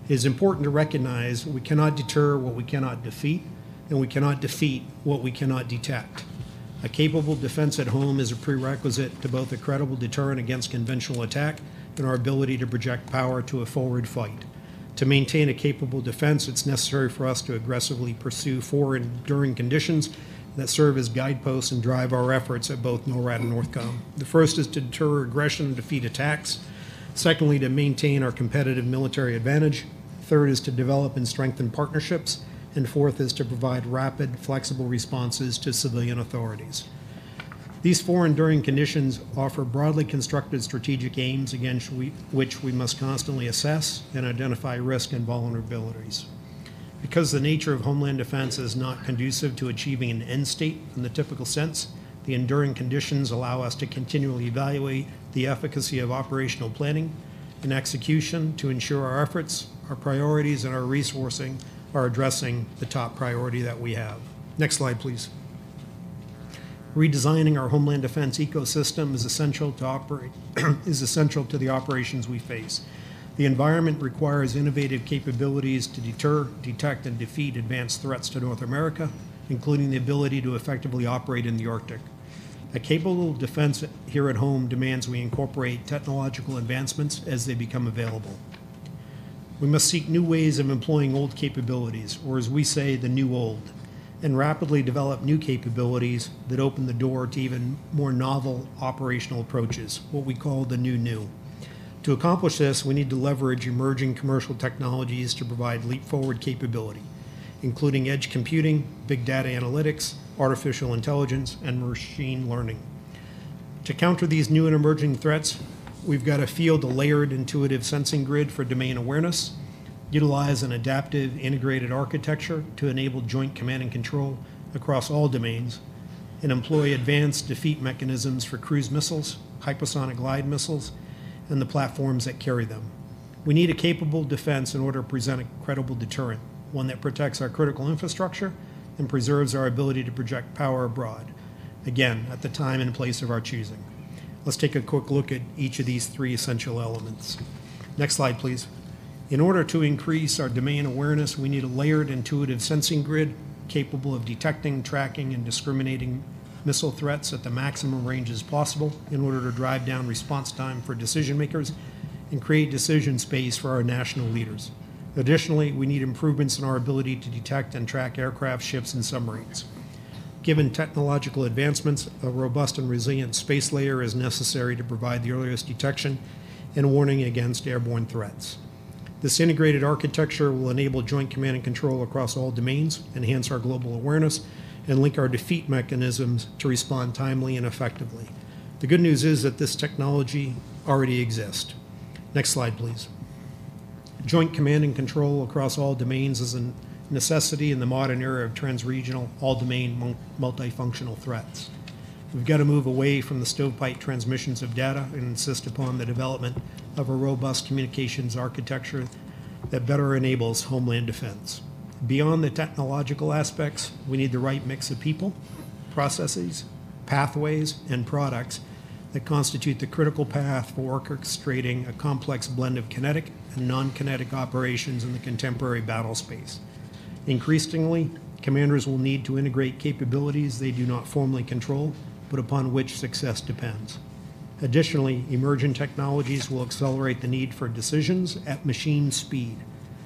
It is important to recognize we cannot deter what we cannot defeat, and we cannot defeat what we cannot detect. A capable defense at home is a prerequisite to both a credible deterrent against conventional attack and our ability to project power to a forward fight. To maintain a capable defense, it's necessary for us to aggressively pursue four enduring conditions that serve as guideposts and drive our efforts at both NORAD and Northcom. The first is to deter aggression and defeat attacks. Secondly, to maintain our competitive military advantage. Third is to develop and strengthen partnerships. And fourth is to provide rapid, flexible responses to civilian authorities. These four enduring conditions offer broadly constructed strategic aims against which we must constantly assess and identify risk and vulnerabilities. Because the nature of Homeland Defense is not conducive to achieving an end state in the typical sense, the enduring conditions allow us to continually evaluate the efficacy of operational planning and execution to ensure our efforts, our priorities, and our resourcing are addressing the top priority that we have. Next slide, please. Redesigning our Homeland Defense ecosystem is essential to the operations we face. The environment requires innovative capabilities to deter, detect, and defeat advanced threats to North America, including the ability to effectively operate in the Arctic. A capable defense here at home demands we incorporate technological advancements as they become available. We must seek new ways of employing old capabilities, or as we say, the new old, and rapidly develop new capabilities that open the door to even more novel operational approaches, what we call the new. To accomplish this, we need to leverage emerging commercial technologies to provide leap-forward capability, including edge computing, big data analytics, artificial intelligence, and machine learning. To counter these new and emerging threats, we've got to field a layered intuitive sensing grid for domain awareness, utilize an adaptive integrated architecture to enable joint command and control across all domains, and employ advanced defeat mechanisms for cruise missiles, hypersonic glide missiles, and the platforms that carry them. We need a capable defense in order to present a credible deterrent, one that protects our critical infrastructure and preserves our ability to project power abroad, again, at the time and place of our choosing. Let's take a quick look at each of these three essential elements. Next slide, please. In order to increase our domain awareness, we need a layered intuitive sensing grid capable of detecting, tracking, and discriminating missile threats at the maximum ranges possible in order to drive down response time for decision makers and create decision space for our national leaders. Additionally, we need improvements in our ability to detect and track aircraft, ships, and submarines. Given technological advancements, a robust and resilient space layer is necessary to provide the earliest detection and warning against airborne threats. This integrated architecture will enable joint command and control across all domains, enhance our global awareness, and link our defeat mechanisms to respond timely and effectively. The good news is that this technology already exists. Next slide, please. Joint command and control across all domains is a necessity in the modern era of transregional, all-domain, multifunctional threats. We've got to move away from the stovepipe transmissions of data and insist upon the development of a robust communications architecture that better enables Homeland Defense. Beyond the technological aspects, we need the right mix of people, processes, pathways, and products that constitute the critical path for orchestrating a complex blend of kinetic and non-kinetic operations in the contemporary battle space. Increasingly, commanders will need to integrate capabilities they do not formally control, but upon which success depends. Additionally, emerging technologies will accelerate the need for decisions at machine speed,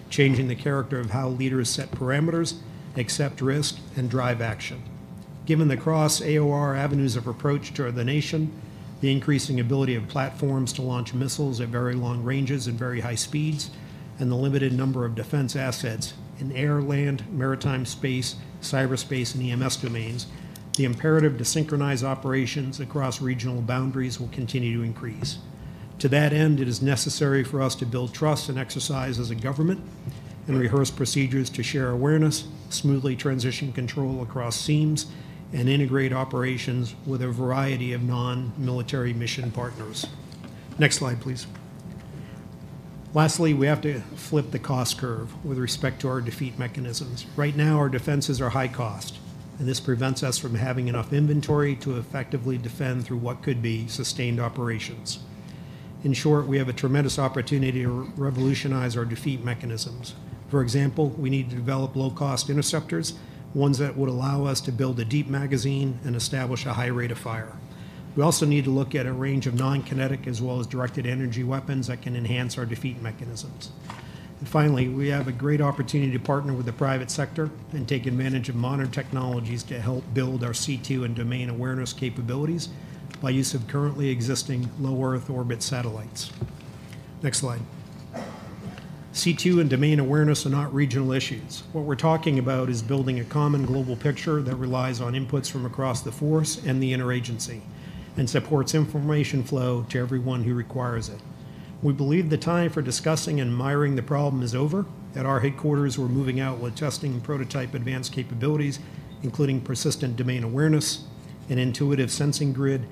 changing the character of how leaders set parameters, accept risk, and drive action. Given the cross-AOR avenues of approach to the nation, the increasing ability of platforms to launch missiles at very long ranges and very high speeds, and the limited number of defense assets in air, land, maritime space, cyberspace, and EMS domains, the imperative to synchronize operations across regional boundaries will continue to increase. To that end, it is necessary for us to build trust and exercise as a government and rehearse procedures to share awareness, smoothly transition control across seams, and integrate operations with a variety of non-military mission partners. Next slide, please. Lastly, we have to flip the cost curve with respect to our defeat mechanisms. Right now, our defenses are high cost, and this prevents us from having enough inventory to effectively defend through what could be sustained operations. In short, we have a tremendous opportunity to revolutionize our defeat mechanisms. For example, we need to develop low-cost interceptors, ones that would allow us to build a deep magazine and establish a high rate of fire. We also need to look at a range of non-kinetic as well as directed energy weapons that can enhance our defeat mechanisms. And finally, we have a great opportunity to partner with the private sector and take advantage of modern technologies to help build our C2 and domain awareness capabilities by use of currently existing low Earth orbit satellites. Next slide. C2 and domain awareness are not regional issues. What we're talking about is building a common global picture that relies on inputs from across the force and the interagency and supports information flow to everyone who requires it. We believe the time for discussing and miring the problem is over. At our headquarters, we're moving out with testing and prototype advanced capabilities, including persistent domain awareness, an intuitive sensing grid,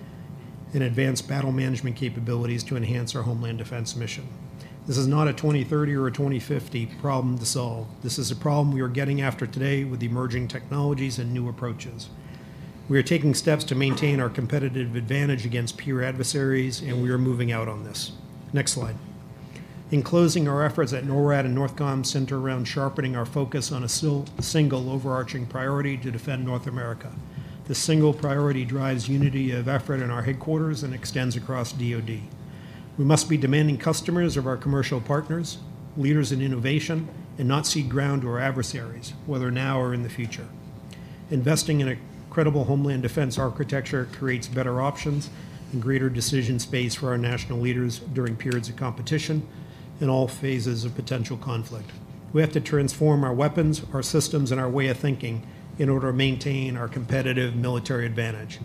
and advanced battle management capabilities to enhance our Homeland Defense mission. This is not a 2030 or a 2050 problem to solve. This is a problem we are getting after today with emerging technologies and new approaches. We are taking steps to maintain our competitive advantage against peer adversaries, and we are moving out on this. Next slide. In closing, our efforts at NORAD and NORTHCOM center around sharpening our focus on a single overarching priority to defend North America. This single priority drives unity of effort in our headquarters and extends across DoD. We must be demanding customers of our commercial partners, leaders in innovation, and not cede ground to our adversaries, whether now or in the future. Investing in a credible Homeland Defense architecture creates better options and greater decision space for our national leaders during periods of competition and all phases of potential conflict. We have to transform our weapons, our systems, and our way of thinking in order to maintain our competitive military advantage.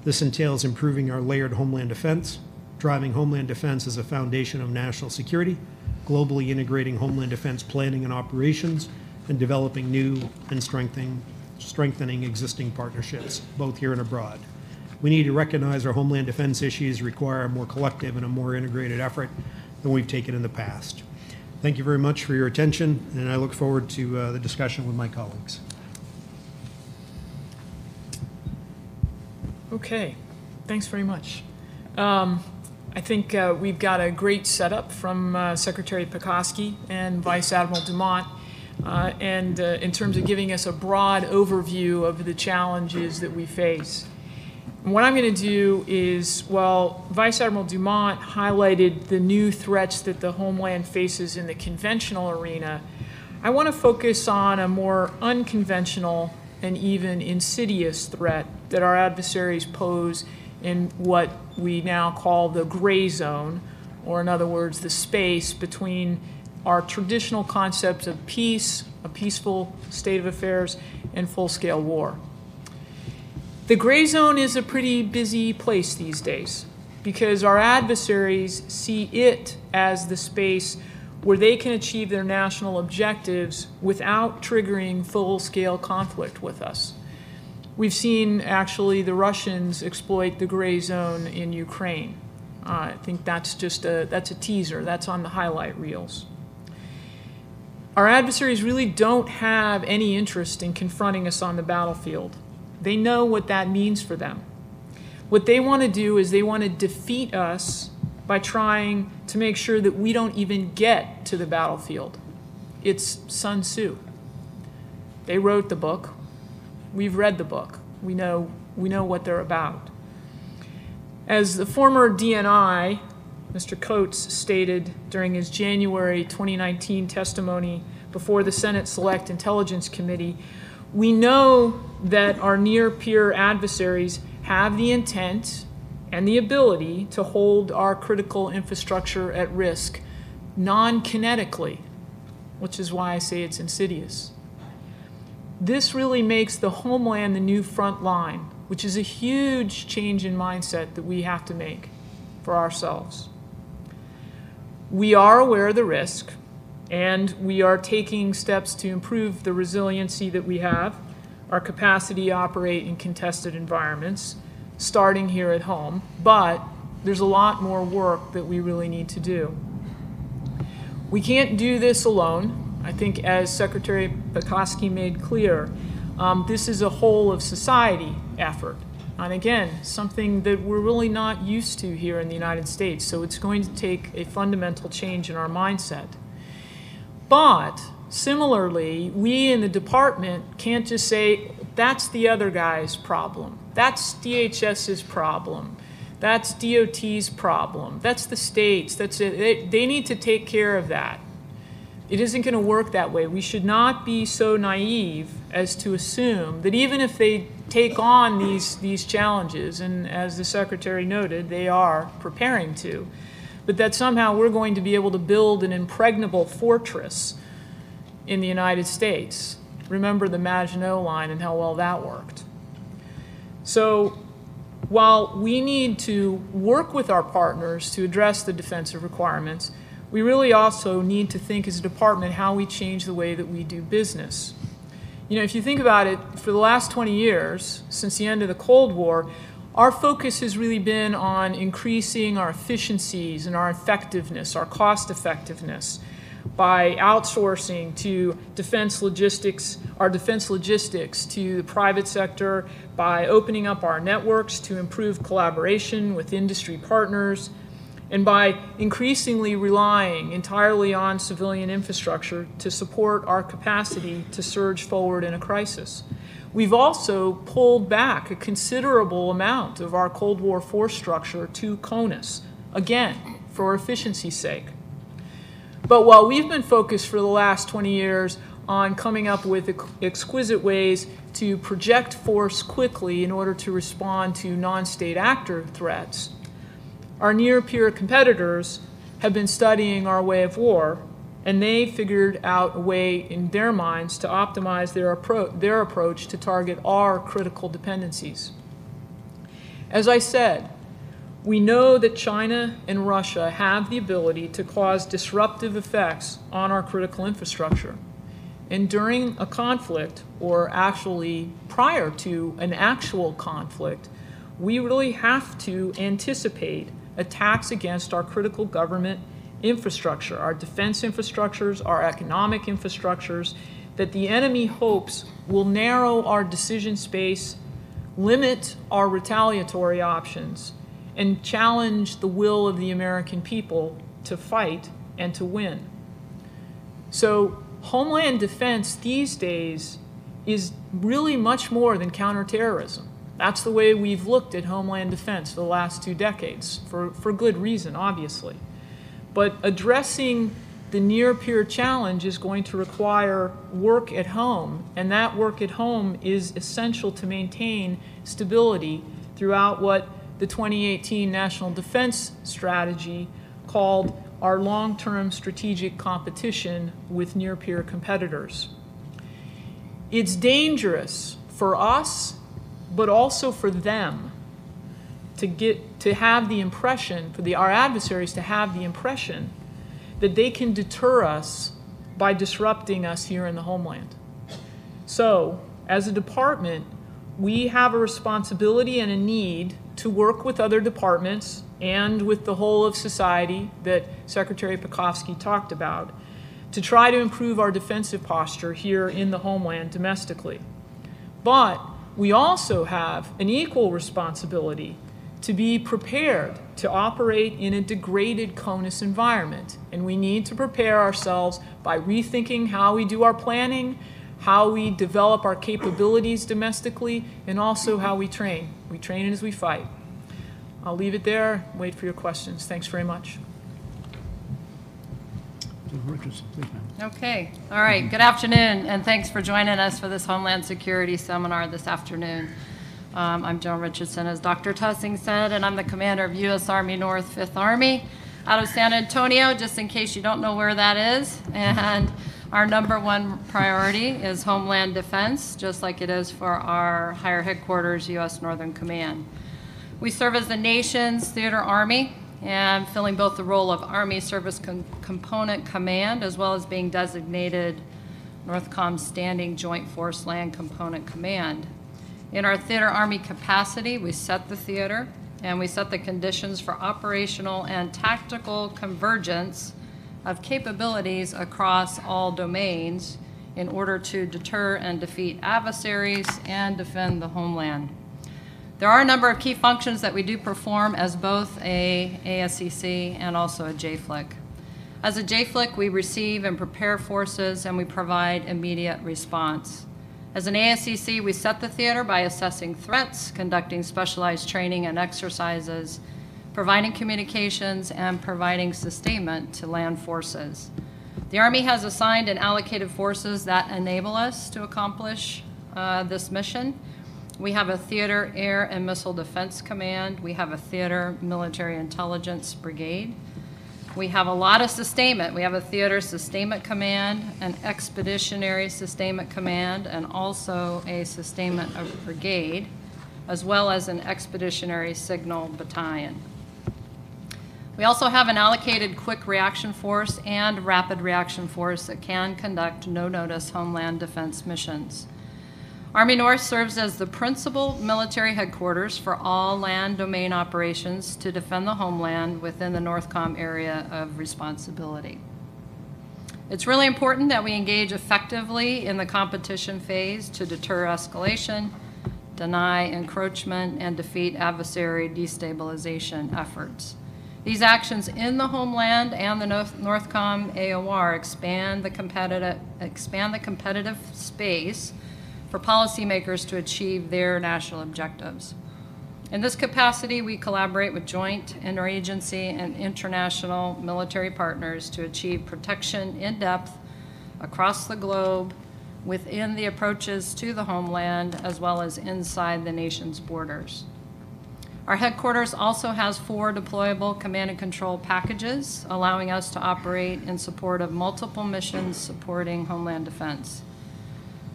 This entails improving our layered Homeland Defense, driving Homeland Defense as a foundation of national security, globally integrating Homeland Defense planning and operations, and developing new and strengthening existing partnerships, both here and abroad. We need to recognize our Homeland Defense issues require a more collective and a more integrated effort than we've taken in the past. Thank you very much for your attention, and I look forward to the discussion with my colleagues. Okay, thanks very much. I think we've got a great setup from Secretary Pekoski and Vice Admiral Dumont, and in terms of giving us a broad overview of the challenges that we face. And what I'm going to do is, well, Vice Admiral Dumont highlighted the new threats that the Homeland faces in the conventional arena. I want to focus on a more unconventional and even insidious threat that our adversaries pose in what we now call the gray zone, or in other words, the space between our traditional concepts of peace, a peaceful state of affairs, and full-scale war. The gray zone is a pretty busy place these days because our adversaries see it as the space where they can achieve their national objectives without triggering full-scale conflict with us. We've seen, actually, the Russians exploit the gray zone in Ukraine. I think that's just that's a teaser. That's on the highlight reels. Our adversaries really don't have any interest in confronting us on the battlefield. They know what that means for them. What they want to do is they want to defeat us by trying to make sure that we don't even get to the battlefield. It's Sun Tzu. They wrote the book. We've read the book. We know what they're about. As the former DNI, Mr. Coates, stated during his January 2019 testimony before the Senate Select Intelligence Committee, we know that our near-peer adversaries have the intent and the ability to hold our critical infrastructure at risk non-kinetically, which is why I say it's insidious. This really makes the Homeland the new front line, which is a huge change in mindset that we have to make for ourselves. We are aware of the risk, and we are taking steps to improve the resiliency that we have, our capacity to operate in contested environments, starting here at home, but there's a lot more work that we really need to do. We can't do this alone. I think, as Secretary Pekoski made clear, this is a whole of society effort. And again, something that we're really not used to here in the United States. So it's going to take a fundamental change in our mindset. But similarly, we in the department can't just say, that's the other guy's problem. That's DHS's problem. That's DOT's problem. That's the states. That's it. They need to take care of that. It isn't going to work that way. We should not be so naive as to assume that even if they take on these challenges, and as the Secretary noted, they are preparing to, but that somehow we're going to be able to build an impregnable fortress in the United States. Remember the Maginot Line and how well that worked. So while we need to work with our partners to address the defensive requirements, we really also need to think as a department how we change the way that we do business. You know, if you think about it, for the last 20 years, since the end of the Cold War, our focus has really been on increasing our efficiencies and our effectiveness, our cost effectiveness, by outsourcing to defense logistics, our defense logistics to the private sector, by opening up our networks to improve collaboration with industry partners, and by increasingly relying entirely on civilian infrastructure to support our capacity to surge forward in a crisis. We've also pulled back a considerable amount of our Cold War force structure to CONUS, again, for efficiency's sake. But while we've been focused for the last 20 years on coming up with exquisite ways to project force quickly in order to respond to non-state actor threats, our near-peer competitors have been studying our way of war, and they figured out a way in their minds to optimize their approach to target our critical dependencies. As I said, we know that China and Russia have the ability to cause disruptive effects on our critical infrastructure. And during a conflict, or actually prior to an actual conflict, we really have to anticipate attacks against our critical government infrastructure, our defense infrastructures, our economic infrastructures, that the enemy hopes will narrow our decision space, limit our retaliatory options, and challenge the will of the American people to fight and to win. So Homeland Defense these days is really much more than counterterrorism. That's the way we've looked at Homeland Defense for the last 2 decades, for good reason, obviously. But addressing the near-peer challenge is going to require work at home, and that work at home is essential to maintain stability throughout what the 2018 National Defense Strategy called our long-term strategic competition with near-peer competitors. It's dangerous for us, but also for them, to have the impression, our adversaries to have the impression that they can deter us by disrupting us here in the homeland. So, as a department, we have a responsibility and a need to work with other departments and with the whole of society that Secretary Pekovsky talked about to try to improve our defensive posture here in the homeland domestically. But we also have an equal responsibility to be prepared to operate in a degraded CONUS environment. And we need to prepare ourselves by rethinking how we do our planning, how we develop our capabilities domestically, and also how we train. We train as we fight. I'll leave it there, wait for your questions. Thanks very much. Okay, all right, good afternoon, and thanks for joining us for this Homeland Security Seminar this afternoon. I'm Joan Richardson, as Dr. Tussing said, and I'm the commander of U.S. Army North 5th Army out of San Antonio, just in case you don't know where that is. And our #1 priority is Homeland Defense, just like it is for our higher headquarters, U.S. Northern Command. We serve as the nation's theater army, and filling both the role of Army Service Component Command as well as being designated NORTHCOM Standing Joint Force Land Component Command. In our theater army capacity, we set the theater and we set the conditions for operational and tactical convergence of capabilities across all domains in order to deter and defeat adversaries and defend the homeland. There are a number of key functions that we do perform as both a ASCC and also a JFLC. As a JFLC, we receive and prepare forces and we provide immediate response. As an ASCC, we set the theater by assessing threats, conducting specialized training and exercises, providing communications, and providing sustainment to land forces. The Army has assigned and allocated forces that enable us to accomplish this mission. We have a Theater Air and Missile Defense Command. We have a Theater Military Intelligence Brigade. We have a lot of sustainment. We have a theater sustainment command, an expeditionary sustainment command, and also a sustainment brigade, as well as an expeditionary signal battalion. We also have an allocated quick reaction force and rapid reaction force that can conduct no-notice homeland defense missions. Army North serves as the principal military headquarters for all land domain operations to defend the homeland within the NORTHCOM area of responsibility. It's really important that we engage effectively in the competition phase to deter escalation, deny encroachment, and defeat adversary destabilization efforts. These actions in the homeland and the NORTHCOM AOR expand the competitive space for policymakers to achieve their national objectives. In this capacity, we collaborate with joint, interagency, and international military partners to achieve protection in depth across the globe within the approaches to the homeland as well as inside the nation's borders. Our headquarters also has 4 deployable command and control packages, allowing us to operate in support of multiple missions supporting homeland defense.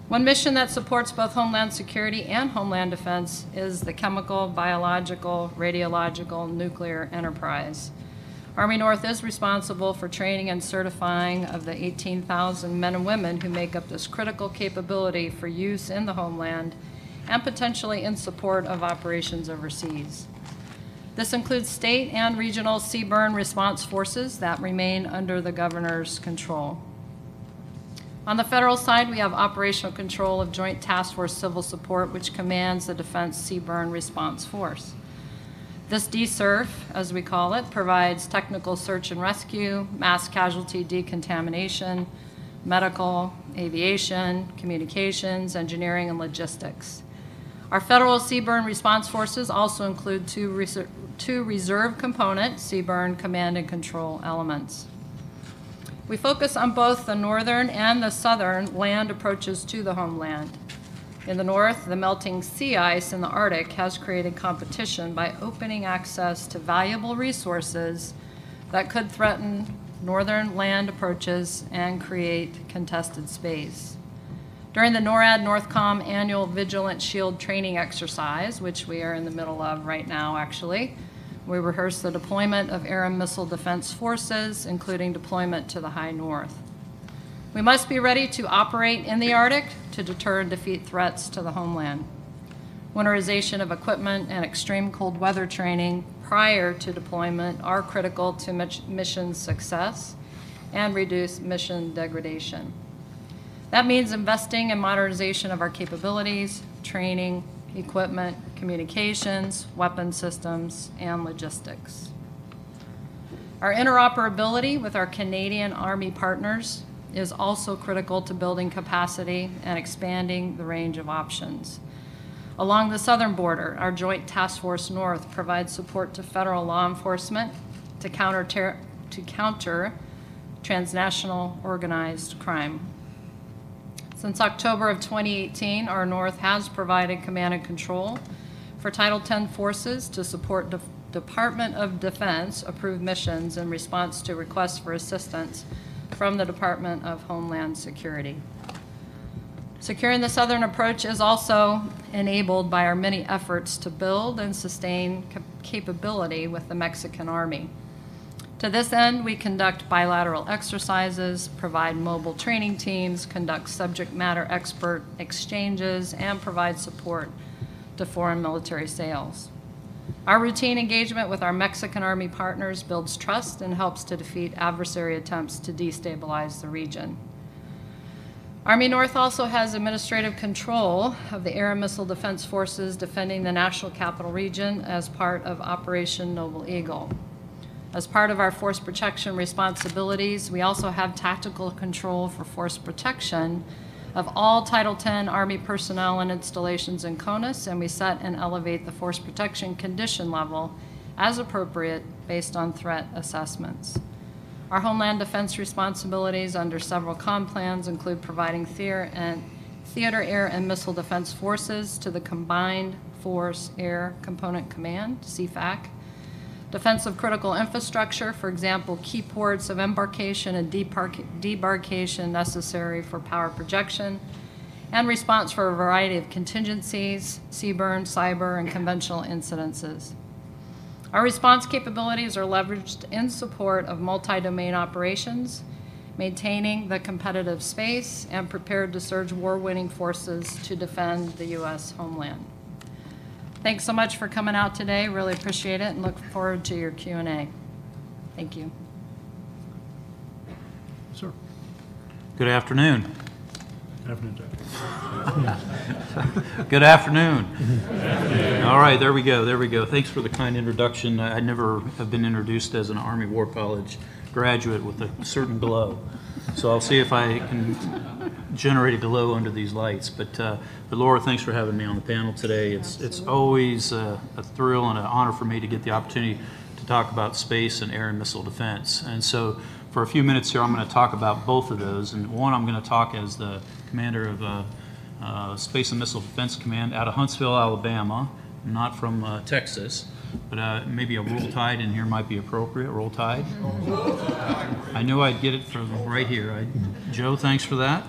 One mission that supports both homeland security and homeland defense is the chemical, biological, radiological, nuclear enterprise. Army North is responsible for training and certifying of the 18,000 men and women who make up this critical capability for use in the homeland and potentially in support of operations overseas. This includes state and regional CBRN response forces that remain under the governor's control. On the federal side, we have operational control of Joint Task Force Civil Support, which commands the Defense CBRN Response Force. This DSURF, as we call it, provides technical search and rescue, mass casualty decontamination, medical, aviation, communications, engineering, and logistics. Our federal CBRN response forces also include two reserve component CBRN command and control elements. We focus on both the northern and the southern land approaches to the homeland. In the north, the melting sea ice in the Arctic has created competition by opening access to valuable resources that could threaten northern land approaches and create contested space. During the NORAD NORTHCOM annual Vigilant Shield training exercise, which we are in the middle of right now actually, we rehearse the deployment of air and missile defense forces, including deployment to the high north. We must be ready to operate in the Arctic to deter and defeat threats to the homeland. Winterization of equipment and extreme cold weather training prior to deployment are critical to mission success and reduce mission degradation. That means investing in modernization of our capabilities, training, equipment, communications, weapon systems, and logistics. Our interoperability with our Canadian Army partners is also critical to building capacity and expanding the range of options. Along the southern border, our Joint Task Force North provides support to federal law enforcement to counter transnational organized crime. Since October of 2018, our North has provided command and control for Title X forces to support Department of Defense approved missions in response to requests for assistance from the Department of Homeland Security. Securing the southern approach is also enabled by our many efforts to build and sustain capability with the Mexican Army. To this end, we conduct bilateral exercises, provide mobile training teams, conduct subject matter expert exchanges, and provide support to foreign military sales. Our routine engagement with our Mexican Army partners builds trust and helps to defeat adversary attempts to destabilize the region. Army North also has administrative control of the air and missile defense forces defending the National Capital Region as part of Operation Noble Eagle. As part of our force protection responsibilities, we also have tactical control for force protection of all Title X Army personnel and installations in CONUS, and we set and elevate the force protection condition level as appropriate based on threat assessments. Our homeland defense responsibilities under several COM plans include providing theater, air, and missile defense forces to the Combined Force Air Component Command, CFAC, defense of critical infrastructure, for example, key ports of embarkation and debarkation necessary for power projection, and response for a variety of contingencies, CBRN, cyber, and conventional incidences. Our response capabilities are leveraged in support of multi-domain operations, maintaining the competitive space, and prepared to surge war-winning forces to defend the U.S. homeland. Thanks so much for coming out today. Really appreciate it and look forward to your Q&A. Thank you. Sir. Good afternoon. Good afternoon, Jack. Good afternoon. All right, there we go. There we go. Thanks for the kind introduction. I never have been introduced as an Army War College graduate with a certain glow. So I'll see if I can generate a glow under these lights. But Laura, thanks for having me on the panel today. It's always a thrill and an honor for me to get the opportunity to talk about space and air and missile defense. And so for a few minutes here, I'm going to talk about both of those. And one, I'm going to talk as the commander of Space and Missile Defense Command out of Huntsville, Alabama, not from Texas. But maybe a Roll Tide in here might be appropriate. Roll Tide. I knew I'd get it from right here. Joe, thanks for that.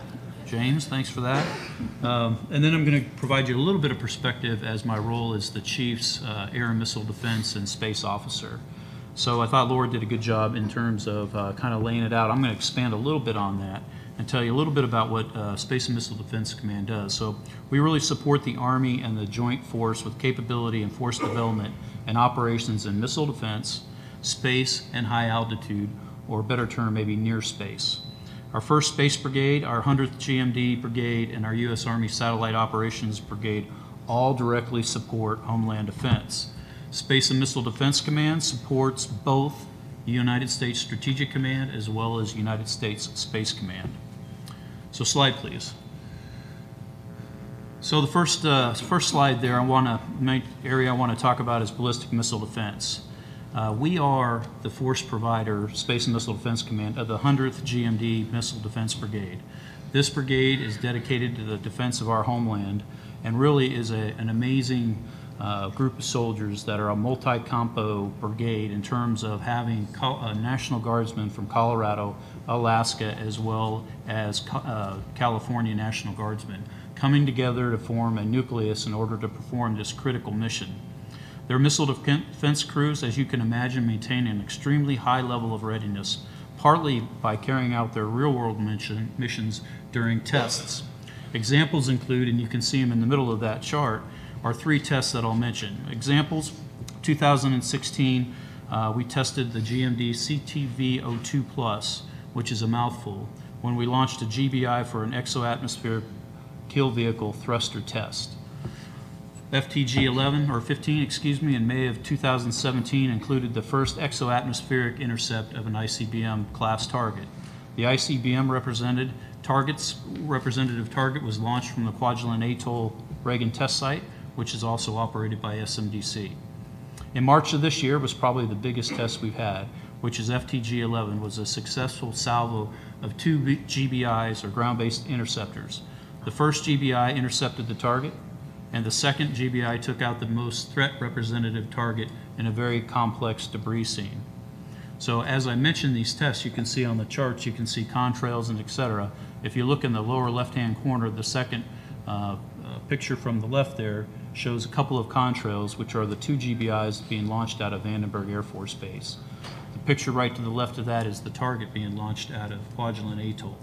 James, thanks for that. And then I'm going to provide you a little bit of perspective as my role as the Chief's Air and Missile Defense and Space Officer. So I thought Laura did a good job in terms of kind of laying it out. I'm going to expand a little bit on that and tell you a little bit about what Space and Missile Defense Command does. So we really support the Army and the Joint Force with capability and force development and operations in missile defense, space, and high altitude, or a better term, maybe near space. Our 1st Space Brigade, our 100th GMD Brigade, and our U.S. Army Satellite Operations Brigade all directly support Homeland Defense. Space and Missile Defense Command supports both the United States Strategic Command as well as United States Space Command. So slide, please. So the first slide there, main area I want to talk about is ballistic missile defense. We are the force provider, Space and Missile Defense Command, of the 100th GMD Missile Defense Brigade. This brigade is dedicated to the defense of our homeland and really is an amazing group of soldiers that are a multi-compo brigade in terms of having National Guardsmen from Colorado, Alaska, as well as California National Guardsmen coming together to form a nucleus in order to perform this critical mission. Their missile defense crews, as you can imagine, maintain an extremely high level of readiness, partly by carrying out their real-world missions during tests. Examples include, and you can see them in the middle of that chart, are 3 tests that I'll mention. Examples, 2016, we tested the GMD CTV-02+, which is a mouthful, when we launched a GBI for an exo-atmospheric kill vehicle thruster test. FTG 11 or 15, excuse me, in May of 2017 included the first exo-atmospheric intercept of an ICBM class target. The ICBM representative target was launched from the Kwajalein Atoll Reagan test site, which is also operated by SMDC. In March of this year was probably the biggest test we've had, which is FTG 11, was a successful salvo of 2 GBIs or ground-based interceptors. The first GBI intercepted the target, and the second GBI took out the most threat representative target in a very complex debris scene. So as I mentioned these tests, you can see on the charts, you can see contrails and et cetera. If you look in the lower left-hand corner, the second picture from the left there shows a couple of contrails, which are the 2 GBIs being launched out of Vandenberg Air Force Base. The picture right to the left of that is the target being launched out of Kwajalein Atoll.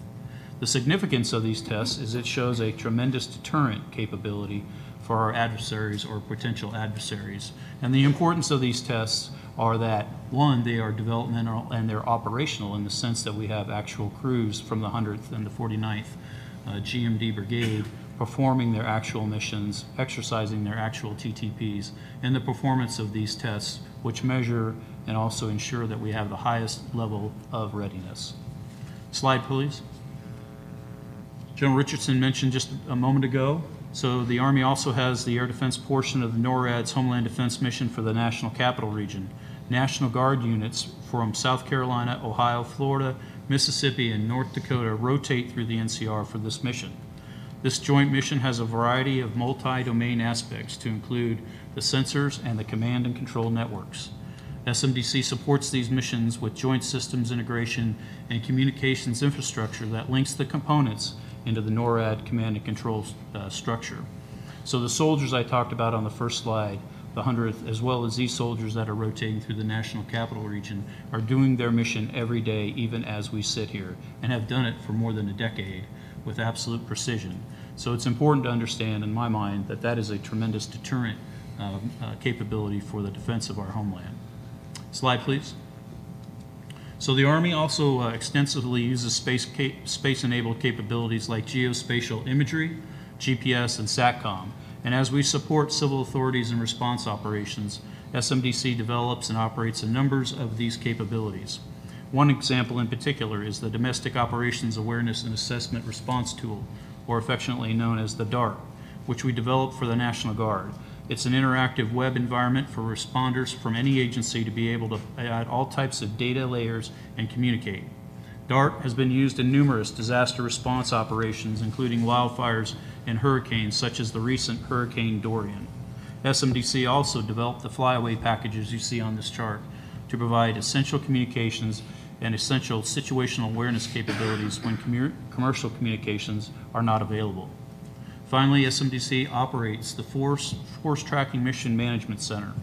The significance of these tests is it shows a tremendous deterrent capability for our adversaries or potential adversaries. And the importance of these tests are that, one, they are developmental and they're operational in the sense that we have actual crews from the 100th and the 49th GMD Brigade performing their actual missions, exercising their actual TTPs, and the performance of these tests, which measure and also ensure that we have the highest level of readiness. Slide, please. General Richardson mentioned just a moment ago, so the Army also has the air defense portion of the NORAD's Homeland Defense mission for the National Capital Region. National Guard units from South Carolina, Ohio, Florida, Mississippi, and North Dakota rotate through the NCR for this mission. This joint mission has a variety of multi-domain aspects to include the sensors and the command and control networks. SMDC supports these missions with joint systems integration and communications infrastructure that links the components into the NORAD command and control structure. So the soldiers I talked about on the first slide, the 100th, as well as these soldiers that are rotating through the National Capital Region, are doing their mission every day, even as we sit here, and have done it for more than a decade with absolute precision. So it's important to understand, in my mind, that that is a tremendous deterrent capability for the defense of our homeland. Slide, please. So the Army also extensively uses space-enabled capabilities like geospatial imagery, GPS, and SATCOM. And as we support civil authorities in response operations, SMDC develops and operates a number of these capabilities. One example in particular is the Domestic Operations Awareness and Assessment Response Tool, or affectionately known as the DART, which we developed for the National Guard. It's an interactive web environment for responders from any agency to be able to add all types of data layers and communicate. DART has been used in numerous disaster response operations, including wildfires and hurricanes, such as the recent Hurricane Dorian. SMDC also developed the flyaway packages you see on this chart to provide essential communications and essential situational awareness capabilities when commercial communications are not available. Finally, SMDC operates the Force Tracking Mission Management Center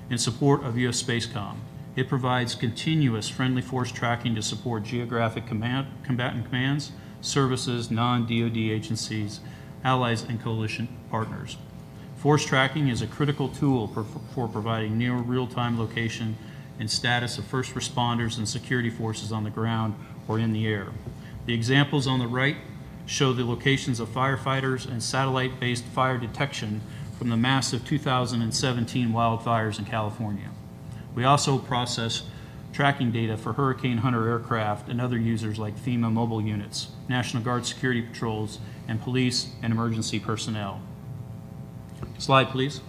in support of U.S. Spacecom. It provides continuous friendly force tracking to support geographic combatant commands, services, non-DoD agencies, allies, and coalition partners. Force tracking is a critical tool for providing near real-time location and status of first responders and security forces on the ground or in the air. The examples on the right show the locations of firefighters and satellite-based fire detection from the massive 2017 wildfires in California. We also process tracking data for Hurricane Hunter aircraft and other users like FEMA mobile units, National Guard security patrols, and police and emergency personnel. Slide, please.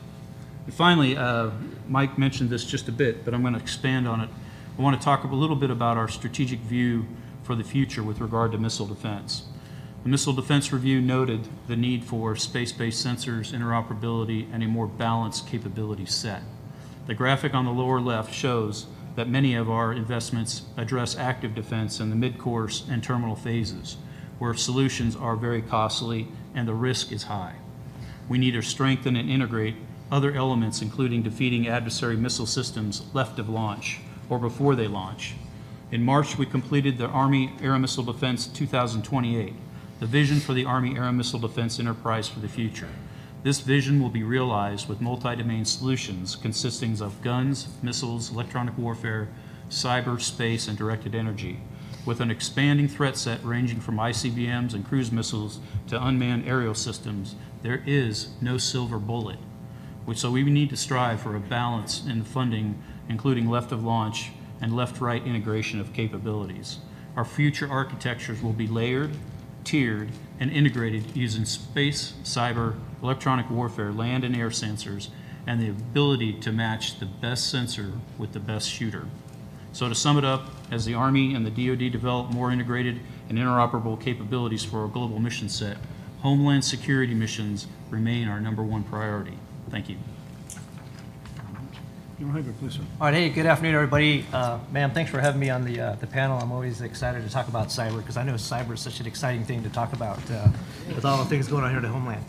And finally, Mike mentioned this just a bit, but I'm going to expand on it. I want to talk a little bit about our strategic view for the future with regard to missile defense. The Missile Defense Review noted the need for space-based sensors, interoperability, and a more balanced capability set. The graphic on the lower left shows that many of our investments address active defense in the mid-course and terminal phases, where solutions are very costly and the risk is high. We need to strengthen and integrate other elements, including defeating adversary missile systems left of launch or before they launch. In March, we completed the Army Air Missile Defense 2028, the vision for the Army Air Missile Defense enterprise for the future. This vision will be realized with multi-domain solutions consisting of guns, missiles, electronic warfare, cyber, space, and directed energy, with an expanding threat set ranging from ICBMs and cruise missiles to unmanned aerial systems. There is no silver bullet. So we need to strive for a balance in funding, including left of launch and left-right integration of capabilities. Our future architectures will be layered, tiered, and integrated using space, cyber, electronic warfare, land and air sensors, and the ability to match the best sensor with the best shooter. So to sum it up, as the Army and the DoD develop more integrated and interoperable capabilities for our global mission set, Homeland security missions remain our #1 priority. Thank you. Please, sir. All right, hey, good afternoon, everybody. Ma'am, thanks for having me on the panel. I'm always excited to talk about cyber because I know cyber is such an exciting thing to talk about with all the things going on here at Homeland.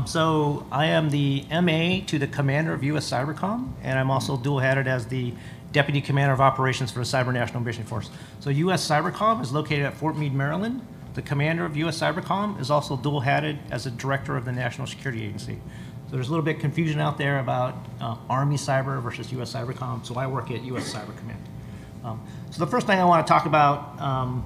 So I am the MA to the Commander of U.S. Cybercom, and I'm also dual-hatted as the Deputy Commander of Operations for the Cyber National Mission Force. So U.S. Cybercom is located at Fort Meade, Maryland. The Commander of U.S. Cybercom is also dual-hatted as the Director of the National Security Agency. So there's a little bit of confusion out there about Army Cyber versus U.S. Cybercom, so I work at U.S. Cyber Command. So the first thing I want to talk about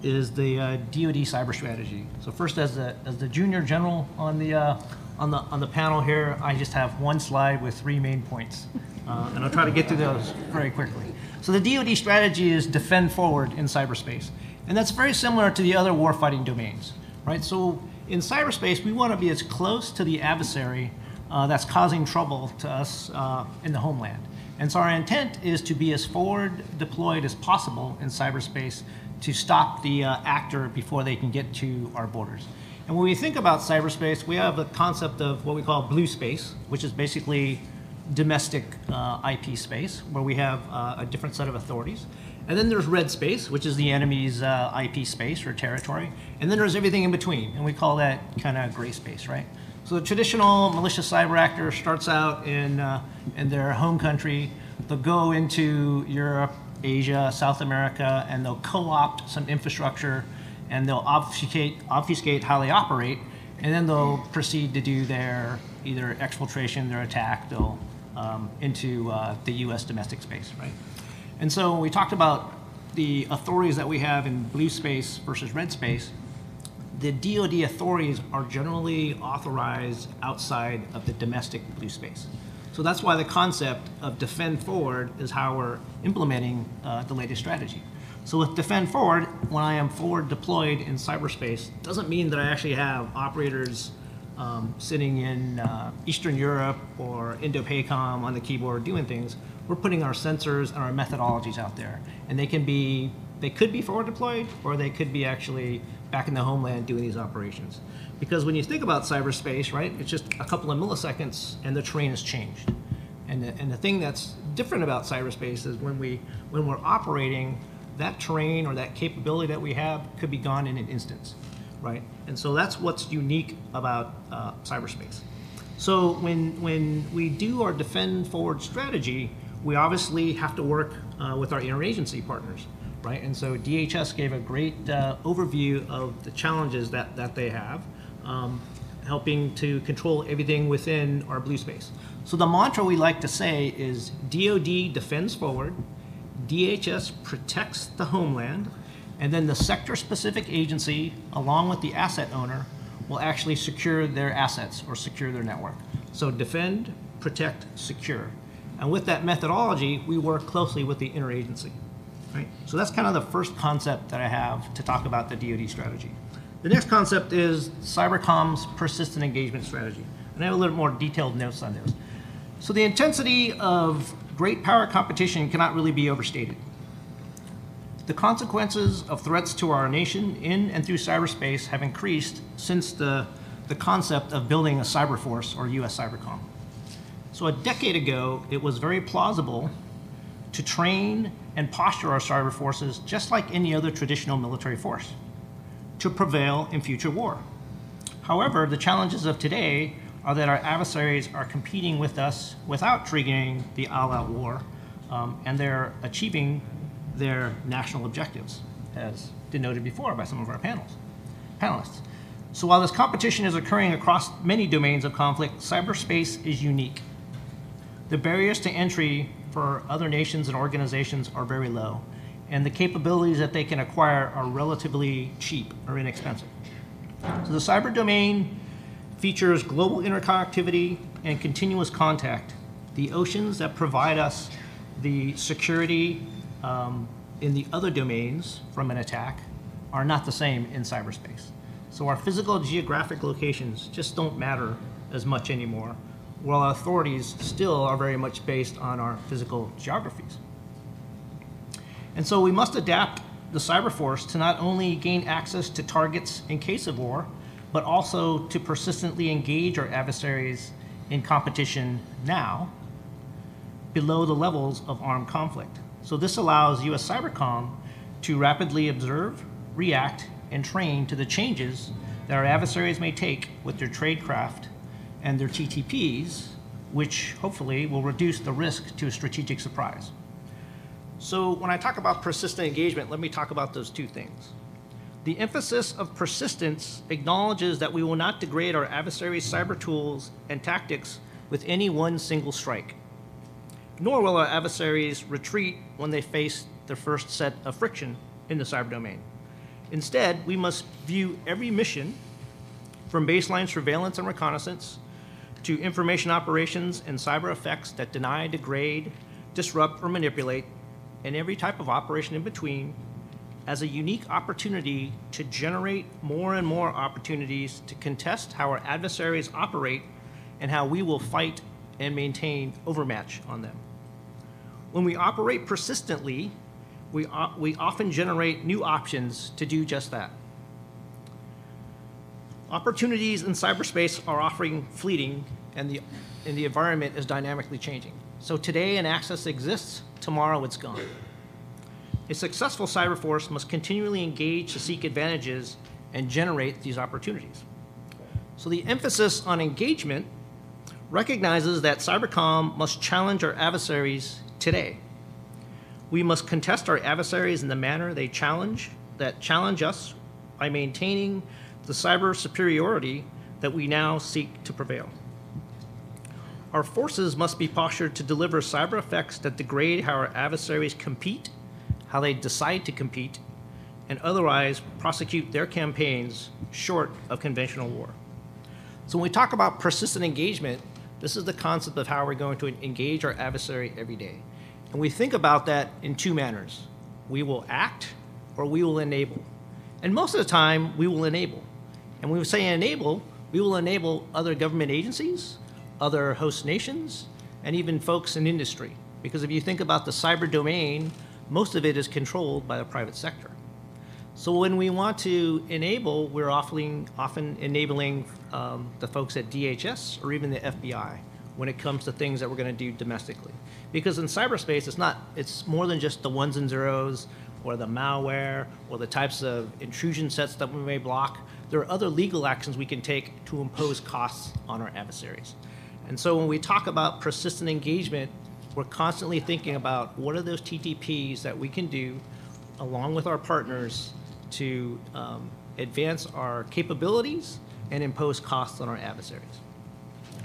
is the DoD cyber strategy. So first, as the junior general on the panel here, I just have one slide with 3 main points, and I'll try to get through those very quickly. So the DoD strategy is defend forward in cyberspace, and that's very similar to the other warfighting domains, right? So in cyberspace, we want to be as close to the adversary that's causing trouble to us in the homeland. And so our intent is to be as forward deployed as possible in cyberspace to stop the actor before they can get to our borders. And when we think about cyberspace, we have a concept of what we call blue space, which is basically domestic IP space, where we have a different set of authorities. And then there's red space, which is the enemy's IP space or territory. And then there's everything in between, and we call that kind of gray space, right? So the traditional malicious cyber actor starts out in their home country. They'll go into Europe, Asia, South America, and they'll co-opt some infrastructure, and they'll obfuscate how they operate, and then they'll proceed to do their either exfiltration, their attack, they'll into the U.S. domestic space, right? And so we talked about the authorities that we have in blue space versus red space. The DoD authorities are generally authorized outside of the domestic blue space. So that's why the concept of defend forward is how we're implementing the latest strategy. So with defend forward, when I am forward deployed in cyberspace, doesn't mean that I actually have operators sitting in Eastern Europe or Indo-PACOM on the keyboard doing things. We're putting our sensors and our methodologies out there, and they could be forward deployed, or they could be actually back in the homeland doing these operations. Because when you think about cyberspace, right, it's just a couple of milliseconds and the terrain has changed. And the thing that's different about cyberspace is when we're operating, that terrain or that capability that we have could be gone in an instance, right? And so that's what's unique about cyberspace. So when we do our defend forward strategy, we obviously have to work with our interagency partners, right? And so DHS gave a great overview of the challenges that they have, helping to control everything within our blue space. So the mantra we like to say is DoD defends forward, DHS protects the homeland, and then the sector-specific agency, along with the asset owner, will actually secure their assets or secure their network. So defend, protect, secure. And with that methodology, we work closely with the interagency, right? So that's kind of the first concept that I have to talk about the DoD strategy. The next concept is Cybercom's persistent engagement strategy. And I have a little more detailed notes on this. So the intensity of great power competition cannot really be overstated. The consequences of threats to our nation in and through cyberspace have increased since the concept of building a cyber force or US Cybercom. So a decade ago, it was very plausible to train and posture our cyber forces just like any other traditional military force to prevail in future war. However, the challenges of today are that our adversaries are competing with us without triggering the all-out war, and they're achieving their national objectives, as denoted before by some of our panelists. So while this competition is occurring across many domains of conflict, cyberspace is unique. The barriers to entry for other nations and organizations are very low, and the capabilities that they can acquire are relatively cheap or inexpensive. So the cyber domain features global interconnectivity and continuous contact. The oceans that provide us the security in the other domains from an attack are not the same in cyberspace. So our physical geographic locations just don't matter as much anymore, while our authorities still are very much based on our physical geographies. And so we must adapt the cyber force to not only gain access to targets in case of war, but also to persistently engage our adversaries in competition now below the levels of armed conflict. So this allows US Cybercom to rapidly observe, react, and train to the changes that our adversaries may take with their tradecraft and their TTPs, which hopefully will reduce the risk to a strategic surprise. So when I talk about persistent engagement, let me talk about those two things. The emphasis of persistence acknowledges that we will not degrade our adversaries' cyber tools and tactics with any one single strike, nor will our adversaries retreat when they face their first set of friction in the cyber domain. Instead, we must view every mission, from baseline surveillance and reconnaissance to information operations and cyber effects that deny, degrade, disrupt, or manipulate, and every type of operation in between, as a unique opportunity to generate more and more opportunities to contest how our adversaries operate and how we will fight and maintain overmatch on them. When we operate persistently, we often generate new options to do just that. Opportunities in cyberspace are often fleeting and the environment is dynamically changing. So today an access exists, tomorrow it's gone. A successful cyber force must continually engage to seek advantages and generate these opportunities. So the emphasis on engagement recognizes that cybercom must challenge our adversaries today. We must contest our adversaries in the manner that challenge us by maintaining the cyber superiority that we now seek to prevail. Our forces must be postured to deliver cyber effects that degrade how our adversaries compete, how they decide to compete, and otherwise prosecute their campaigns short of conventional war. So when we talk about persistent engagement, this is the concept of how we're going to engage our adversary every day. And we think about that in two manners. We will act or we will enable. And most of the time, we will enable. And when we say enable, we will enable other government agencies, other host nations, and even folks in industry. Because if you think about the cyber domain, most of it is controlled by the private sector. So when we want to enable, we're often enabling the folks at DHS or even the FBI when it comes to things that we're going to do domestically. Because in cyberspace, it's more than just the ones and zeros or the malware or the types of intrusion sets that we may block. There are other legal actions we can take to impose costs on our adversaries. And so when we talk about persistent engagement, we're constantly thinking about what are those TTPs that we can do along with our partners to advance our capabilities and impose costs on our adversaries.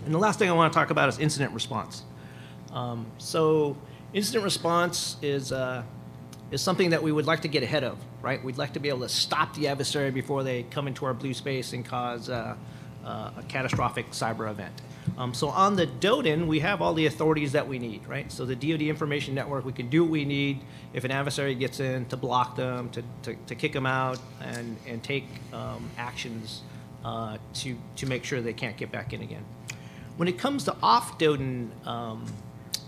And the last thing I want to talk about is incident response. So incident response is something that we would like to get ahead of, right? We'd like to be able to stop the adversary before they come into our blue space and cause a catastrophic cyber event. So on the DODIN, we have all the authorities that we need, right? So the DoD Information Network, we can do what we need if an adversary gets in to block them, to kick them out, and take actions to make sure they can't get back in again. When it comes to off-DODIN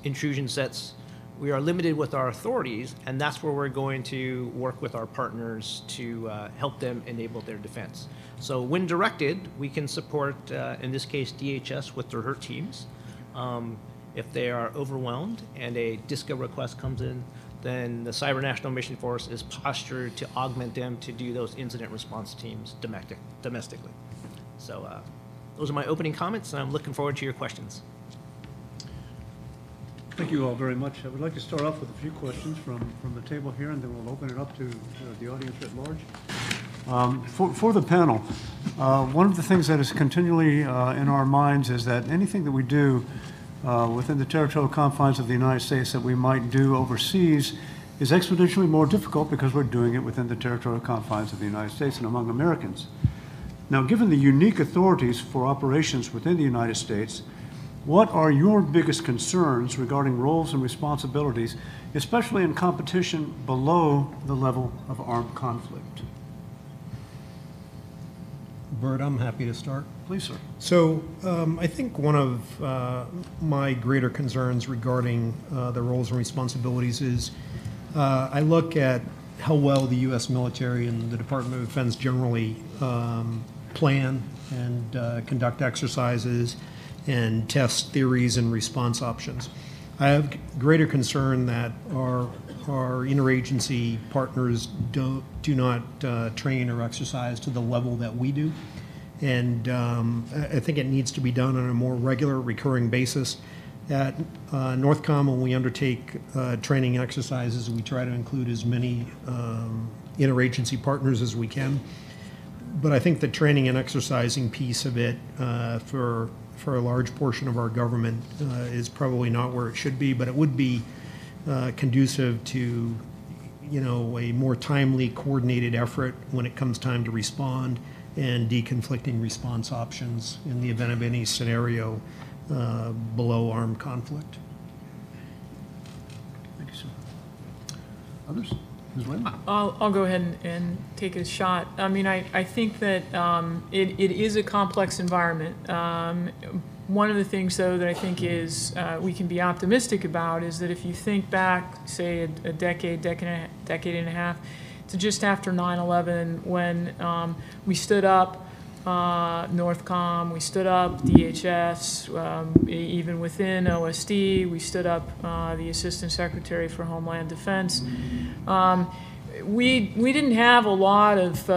intrusion sets, we are limited with our authorities, and that's where we're going to work with our partners to help them enable their defense. So when directed, we can support, in this case, DHS with their HERT teams. If they are overwhelmed and a DISCA request comes in, then the Cyber National Mission Force is postured to augment them to do those incident response teams domestically. So those are my opening comments, and I'm looking forward to your questions. Thank you all very much. I would like to start off with a few questions from the table here, and then we'll open it up to the audience at large. For the panel, one of the things that is continually in our minds is that anything that we do within the territorial confines of the United States that we might do overseas is exponentially more difficult because we're doing it within the territorial confines of the United States and among Americans. Now, given the unique authorities for operations within the United States, what are your biggest concerns regarding roles and responsibilities, especially in competition below the level of armed conflict? Bert, I'm happy to start. Please, sir. So I think one of my greater concerns regarding the roles and responsibilities is I look at how well the U.S. military and the Department of Defense generally plan and conduct exercises and test theories and response options. I have greater concern that our interagency partners do not train or exercise to the level that we do. And I think it needs to be done on a more regular, recurring basis. At NORTHCOM, when we undertake training exercises, we try to include as many interagency partners as we can. But I think the training and exercising piece of it for a large portion of our government is probably not where it should be, but it would be conducive to, a more timely, coordinated effort when it comes time to respond and deconflicting response options in the event of any scenario below armed conflict. Thank you, sir. Others? Ms. Wayne? I'll go ahead and take a shot. I mean, I think that it is a complex environment. One of the things, though, that I think is we can be optimistic about is that if you think back, say, a decade and a half, to just after 9/11, when we stood up Northcom, we stood up DHS, even within OSD, we stood up the Assistant Secretary for Homeland Defense. We didn't have a lot of,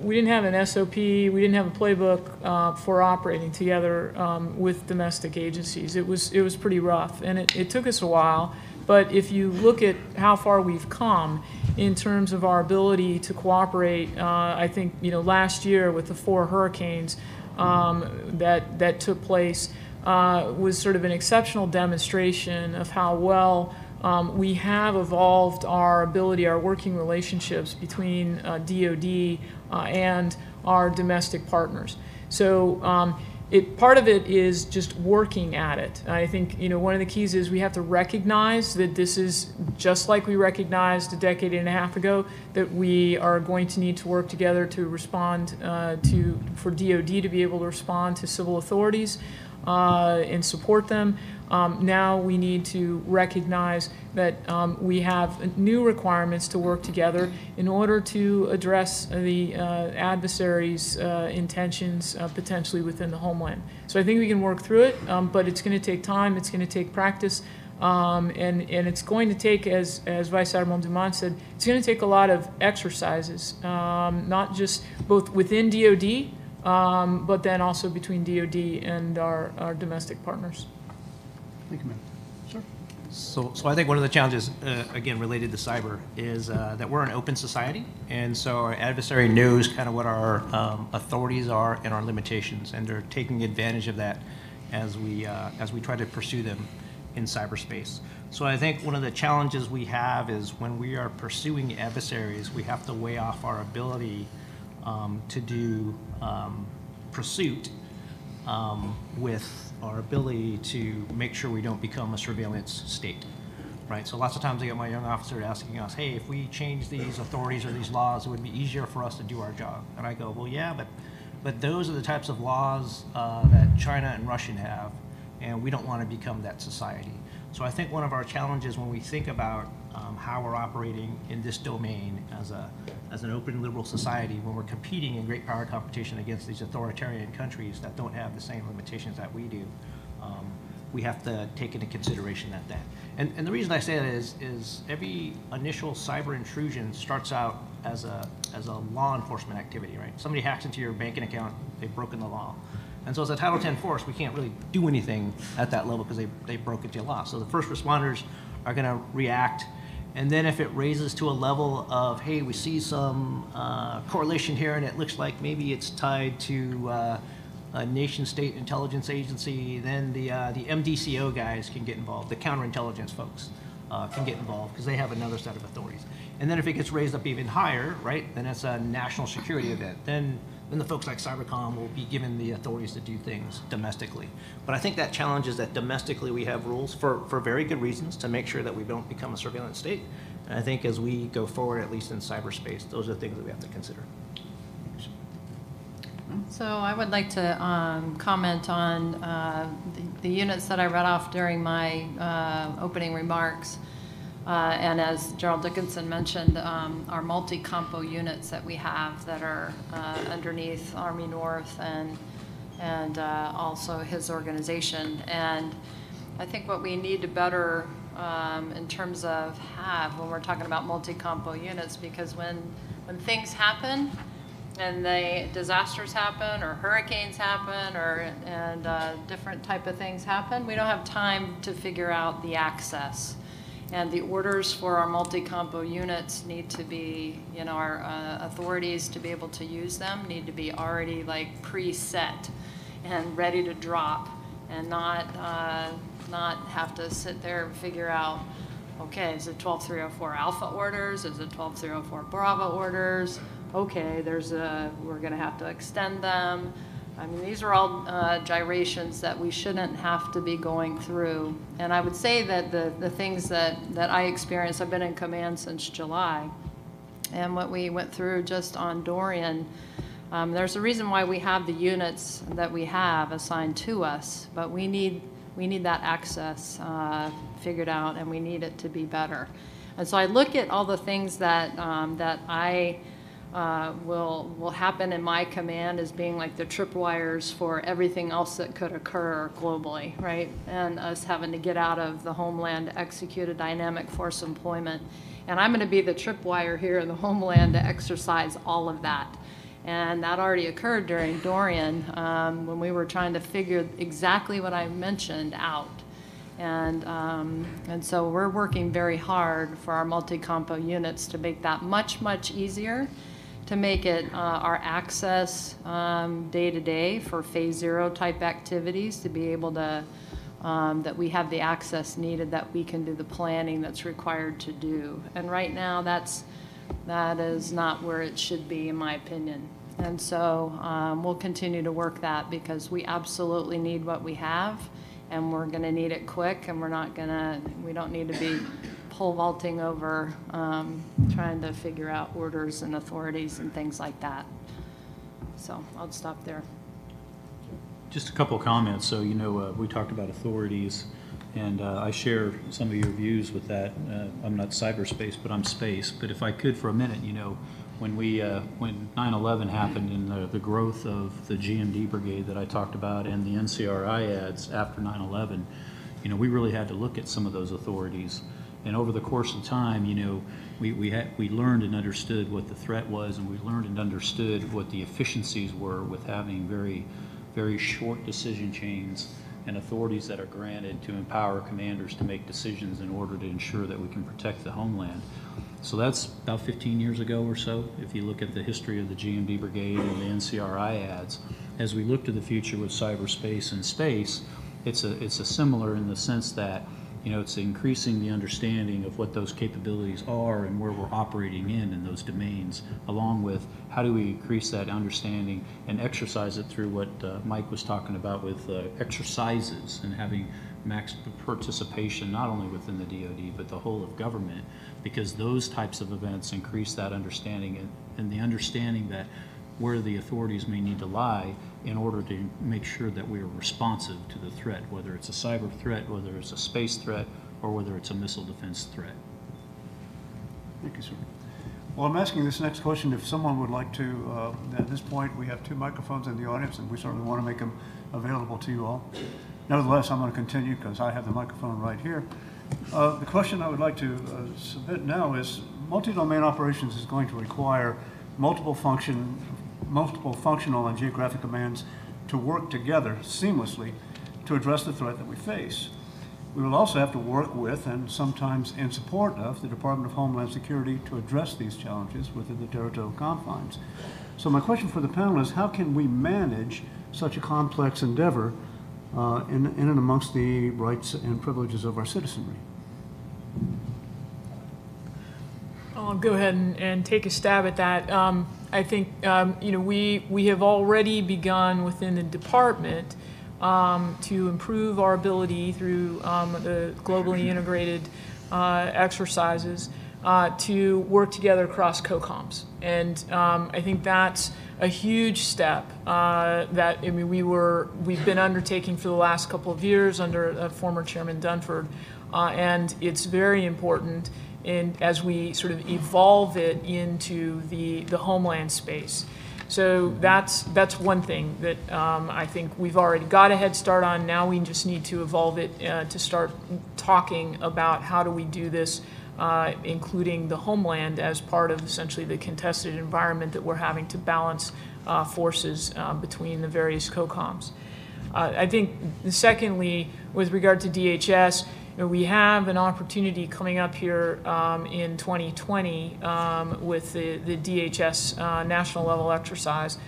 we didn't have an SOP, we didn't have a playbook for operating together with domestic agencies. It was pretty rough, and it took us a while. But if you look at how far we've come in terms of our ability to cooperate, I think last year with the 4 hurricanes that took place was sort of an exceptional demonstration of how well we have evolved our ability, our working relationships between DoD and our domestic partners. So part of it is just working at it. I think one of the keys is we have to recognize that this is just like we recognized a decade and a half ago, that we are going to need to work together to respond for DoD to be able to respond to civil authorities and support them. Now we need to recognize that we have new requirements to work together in order to address the adversaries' intentions potentially within the homeland. So I think we can work through it, but it's going to take time, it's going to take practice, and it's going to take, as Vice Admiral Dumont said, it's going to take a lot of exercises, not just both within DoD, but then also between DoD and our domestic partners. Thank you, ma'am. Sir? So I think one of the challenges, again, related to cyber is that we're an open society, and so our adversary knows kind of what our authorities are and our limitations, and they're taking advantage of that as we try to pursue them in cyberspace. So I think one of the challenges we have is when we are pursuing adversaries, we have to weigh off our ability to do pursuit with our ability to make sure we don't become a surveillance state, right? So lots of times I get my young officers asking us, hey, if we change these authorities or these laws, it would be easier for us to do our job. And I go, well, yeah, but those are the types of laws that China and Russia have, and we don't want to become that society. So I think one of our challenges when we think about how we're operating in this domain as an open liberal society, when we're competing in great power competition against these authoritarian countries that don't have the same limitations that we do, we have to take into consideration that. And the reason I say that is every initial cyber intrusion starts out as a law enforcement activity, right? Somebody hacks into your banking account, they've broken the law. And so as a Title X force, we can't really do anything at that level because they broke into law. So the first responders are going to react. And then if it raises to a level of, hey, we see some correlation here and it looks like maybe it's tied to a nation-state intelligence agency, then the MDCO guys can get involved. The counterintelligence folks can get involved because they have another set of authorities. And then if it gets raised up even higher, right, then it's a national security event. Then the folks like Cybercom will be given the authorities to do things domestically. But I think that challenge is that domestically we have rules for very good reasons to make sure that we don't become a surveillance state. And I think as we go forward, at least in cyberspace, those are things that we have to consider. So I would like to comment on the units that I read off during my opening remarks. And as Gerald Dickinson mentioned, our multi-compo units that we have that are underneath Army North and also his organization. And I think what we need to better in terms of when we're talking about multi-compo units, because when things happen and disasters happen or hurricanes happen and different type of things happen, we don't have time to figure out the access. And the orders for our multi-compo units need to be, our authorities to be able to use them need to be already like preset and ready to drop, and not have to sit there and figure out, okay, is it 12304 Alpha orders? Is it 12304 Bravo orders? Okay, we're going to have to extend them. I mean, these are all gyrations that we shouldn't have to be going through. And I would say that the things that I experienced, I've been in command since July, and what we went through just on Dorian, there's a reason why we have the units that we have assigned to us, but we need that access figured out, and we need it to be better. And so I look at all the things that I will happen in my command as being like the tripwires for everything else that could occur globally, right? And us having to get out of the Homeland to execute a dynamic force employment. And I'm going to be the tripwire here in the Homeland to exercise all of that. And that already occurred during Dorian when we were trying to figure exactly what I mentioned out. And so we're working very hard for our multi-compo units to make that much, much easier, to make it our access day to day for phase 0 type activities, to be able to, that we have the access needed, that we can do the planning that's required to do. And right now that is not where it should be, in my opinion. And so we'll continue to work that, because we absolutely need what we have, and we're going to need it quick, and we don't need to be pole vaulting over trying to figure out orders and authorities and things like that. So I'll stop there. Just a couple of comments. So, we talked about authorities, and I share some of your views with that. I'm not cyberspace, but I'm space. But if I could for a minute, when 9/11 happened and the growth of the GMD brigade that I talked about and the NCRI ads after 9/11, we really had to look at some of those authorities. And over the course of time, we learned and understood what the threat was, and we learned and understood what the efficiencies were with having very, very short decision chains and authorities that are granted to empower commanders to make decisions in order to ensure that we can protect the homeland. So that's about 15 years ago or so, if you look at the history of the GMD brigade and the NCRI ads. As we look to the future with cyberspace and space, it's a similar in the sense that it's increasing the understanding of what those capabilities are and where we're operating in those domains, along with how do we increase that understanding and exercise it through what Mike was talking about with exercises and having max participation not only within the DoD but the whole of government, because those types of events increase that understanding and the understanding that where the authorities may need to lie in order to make sure that we are responsive to the threat, whether it's a cyber threat, whether it's a space threat, or whether it's a missile defense threat. Thank you, sir. Well, I'm asking this next question if someone would like to, at this point we have 2 microphones in the audience, and we certainly want to make them available to you all. Nevertheless, I'm going to continue because I have the microphone right here. The question I would like to submit now is, multi-domain operations is going to require multiple functional and geographic commands to work together seamlessly to address the threat that we face. We will also have to work with, and sometimes in support of, the Department of Homeland Security to address these challenges within the territorial confines. So my question for the panel is, how can we manage such a complex endeavor in and amongst the rights and privileges of our citizenry? I'll go ahead and take a stab at that. I think we have already begun within the department to improve our ability through the globally integrated exercises to work together across COCOMs, and I think that's a huge step that we've been undertaking for the last couple of years under former Chairman Dunford, and it's very important as we sort of evolve it into the homeland space. So that's one thing that I think we've already got a head start on. Now we just need to evolve it to start talking about how do we do this, including the homeland as part of essentially the contested environment that we're having to balance forces between the various COCOMs. I think secondly, with regard to DHS, we have an opportunity coming up here in 2020 with the DHS national level exercise,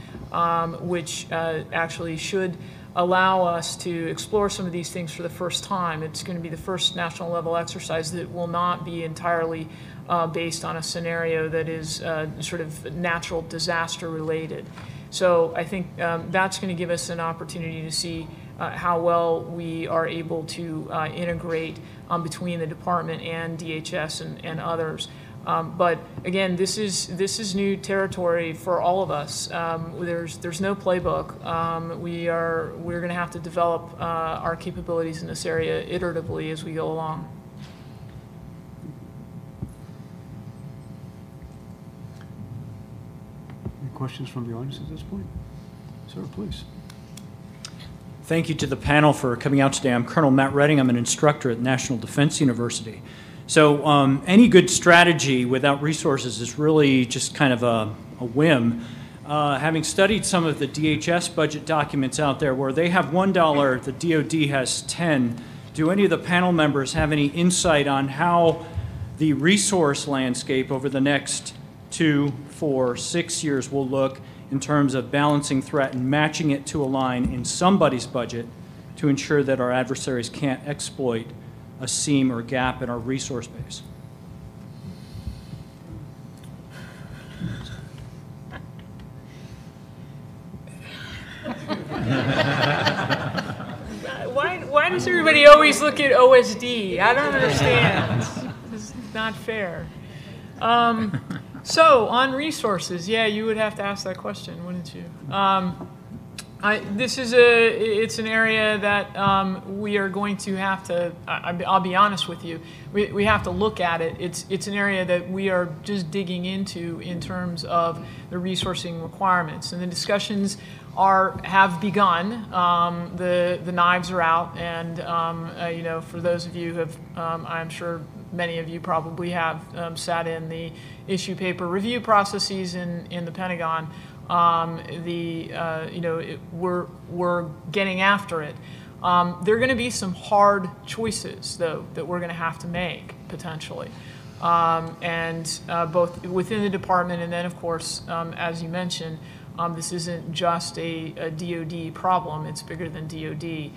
which actually should allow us to explore some of these things for the first time. It's going to be the first national level exercise that will not be entirely based on a scenario that is sort of natural disaster related. So I think that's going to give us an opportunity to see how well we are able to integrate between the department and DHS and others. But again, this is new territory for all of us. There's no playbook. We're going to have to develop our capabilities in this area iteratively as we go along. questions from the audience at this point? Sir, please. Thank you to the panel for coming out today. I'm Colonel Matt Redding. I'm an instructor at National Defense University. So any good strategy without resources is really just kind of a whim. Having studied some of the DHS budget documents out there where they have $1, the DoD has 10, do any of the panel members have any insight on how the resource landscape over the next 2, 4, 6 years will look in terms of balancing threat and matching it to a line in somebody's budget to ensure that our adversaries can't exploit a seam or gap in our resource base? Why does everybody always look at OSD? I don't understand. It's not fair. So on resources, yeah, you would have to ask that question, wouldn't you? It's an area that we are going to have to, I'll be honest with you, we have to look at it. It's an area that we are just digging into in terms of the resourcing requirements. And the discussions have begun. The knives are out, and for those of you who have, I'm sure many of you probably have sat in the issue paper review processes in the Pentagon. We're getting after it. There are going to be some hard choices, though, that we're going to have to make potentially, both within the department and then, of course, as you mentioned, this isn't just a DoD problem; it's bigger than DoD.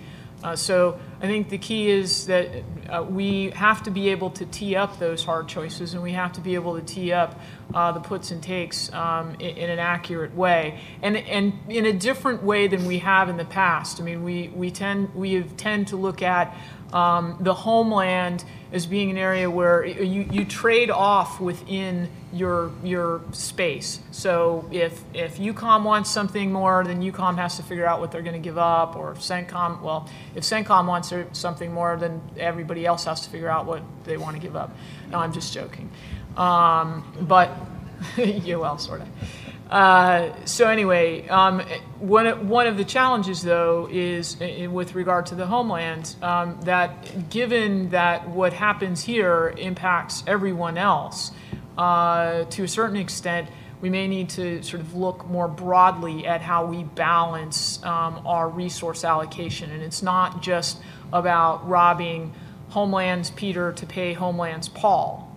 So I think the key is that we have to be able to tee up those hard choices, and we have to be able to tee up the puts and takes in an accurate way, and in a different way than we have in the past. I mean, we tend to look at the Homeland as being an area where you trade off within your space. So if EUCOM wants something more, then EUCOM has to figure out what they're going to give up, or if CENTCOM wants something more, then everybody else has to figure out what they want to give up. No, I'm just joking. But, yeah, well, sort of. So anyway, one of the challenges, though, is with regard to the Homeland, that given that what happens here impacts everyone else, to a certain extent, we may need to sort of look more broadly at how we balance our resource allocation. And it's not just about robbing Homeland's Peter to pay Homeland's Paul.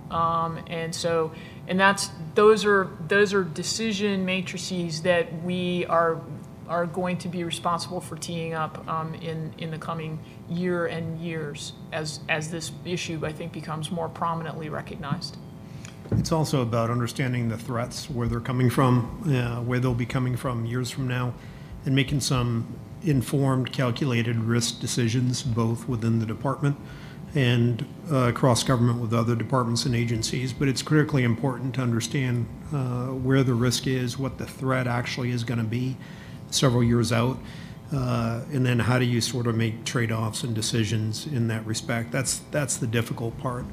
Those are decision matrices that we are going to be responsible for teeing up in the coming year and years as this issue, I think, becomes more prominently recognized. It's also about understanding the threats, where they're coming from, where they'll be coming from years from now, and making some informed, calculated risk decisions, both within the department and across government with other departments and agencies. But it's critically important to understand where the risk is, what the threat actually is going to be several years out, and then how do you sort of make trade-offs and decisions in that respect. That's the difficult part,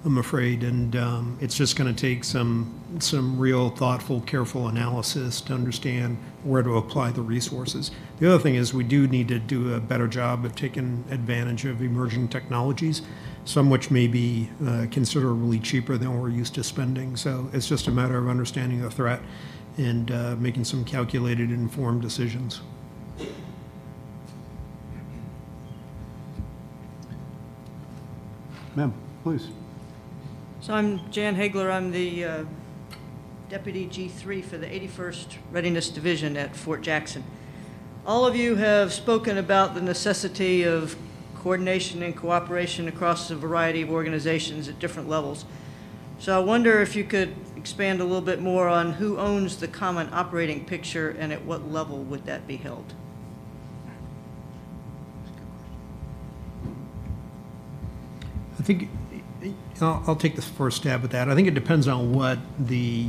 I'm afraid, and it's just going to take some real thoughtful, careful analysis to understand where to apply the resources. The other thing is we do need to do a better job of taking advantage of emerging technologies, some which may be considerably cheaper than we're used to spending. So it's just a matter of understanding the threat and making some calculated, informed decisions. Ma'am, please. So I'm Jan Hagler. I'm the Deputy G3 for the 81st Readiness Division at Fort Jackson. All of you have spoken about the necessity of coordination and cooperation across a variety of organizations at different levels. So I wonder if you could expand a little bit more on who owns the common operating picture and at what level would that be held? I think I'll take the first stab at that. I think it depends on what the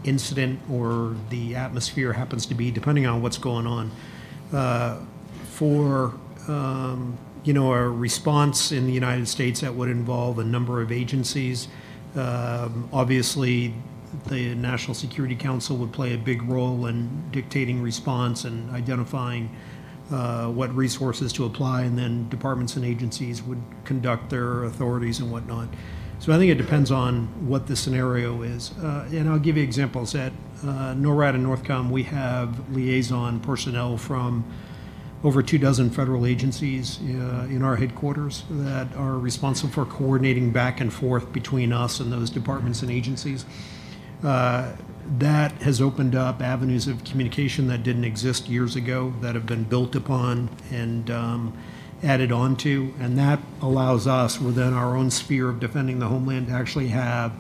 incident or the atmosphere happens to be, depending on what's going on. A response in the United States that would involve a number of agencies, obviously the National Security Council would play a big role in dictating response and identifying what resources to apply, and then departments and agencies would conduct their authorities and whatnot. So I think it depends on what the scenario is. And I'll give you examples. At NORAD and NORTHCOM, we have liaison personnel from over 24 federal agencies in our headquarters that are responsible for coordinating back and forth between us and those departments and agencies. That has opened up avenues of communication that didn't exist years ago, that have been built upon and added on to, and that allows us within our own sphere of defending the homeland to actually have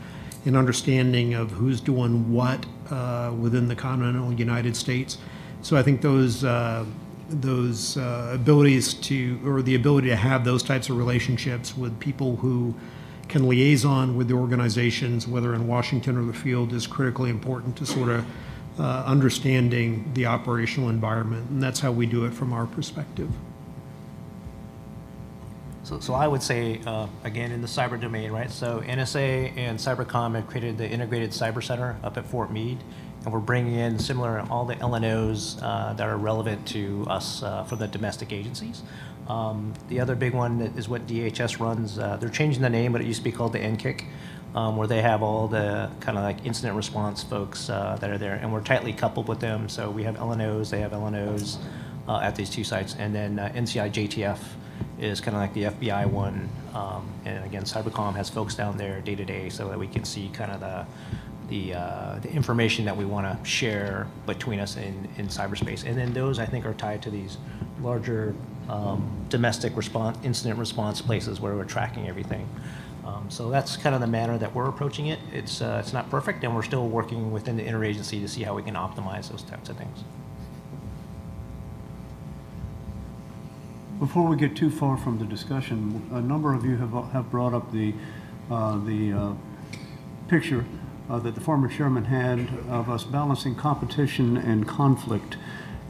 an understanding of who's doing what within the continental United States. So I think those abilities to, or the ability to have those types of relationships with people who can liaison with the organizations, whether in Washington or the field, is critically important to sort of understanding the operational environment, and that's how we do it from our perspective. So I would say, again, in the cyber domain, right? So NSA and Cybercom have created the Integrated Cyber Center up at Fort Meade, and we're bringing in similar all the LNOs that are relevant to us for the domestic agencies. The other big one is what DHS runs. They're changing the name, but it used to be called the NCIC, where they have all the kind of like incident response folks that are there, and we're tightly coupled with them. So we have LNOs, they have LNOs at these two sites, and then NCI JTF is kind of like the FBI one, and again, Cybercom has folks down there day to day, so that we can see kind of the information that we want to share between us in cyberspace. And then those, I think, are tied to these larger domestic response, incident response places where we're tracking everything. So that's kind of the manner that we're approaching it. It's not perfect, and we're still working within the interagency to see how we can optimize those types of things. Before we get too far from the discussion, a number of you have brought up the picture that the former chairman had of us balancing competition and conflict.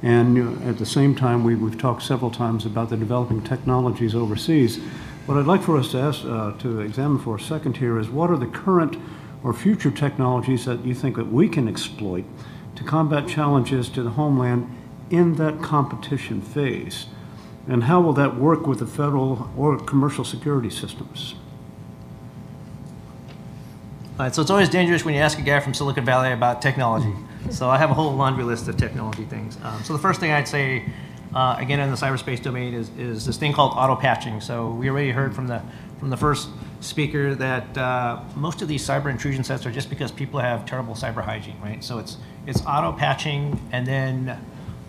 And at the same time, we've talked several times about the developing technologies overseas. What I'd like for us to ask, to examine for a second here is, what are the current or future technologies that you think that we can exploit to combat challenges to the homeland in that competition phase? And how will that work with the federal or commercial security systems? All right, so it's always dangerous when you ask a guy from Silicon Valley about technology. So I have a whole laundry list of technology things. So the first thing I'd say, again, in the cyberspace domain is this thing called auto patching. So we already heard from the first speaker that most of these cyber intrusion sets are just because people have terrible cyber hygiene, right? So it's auto patching, and then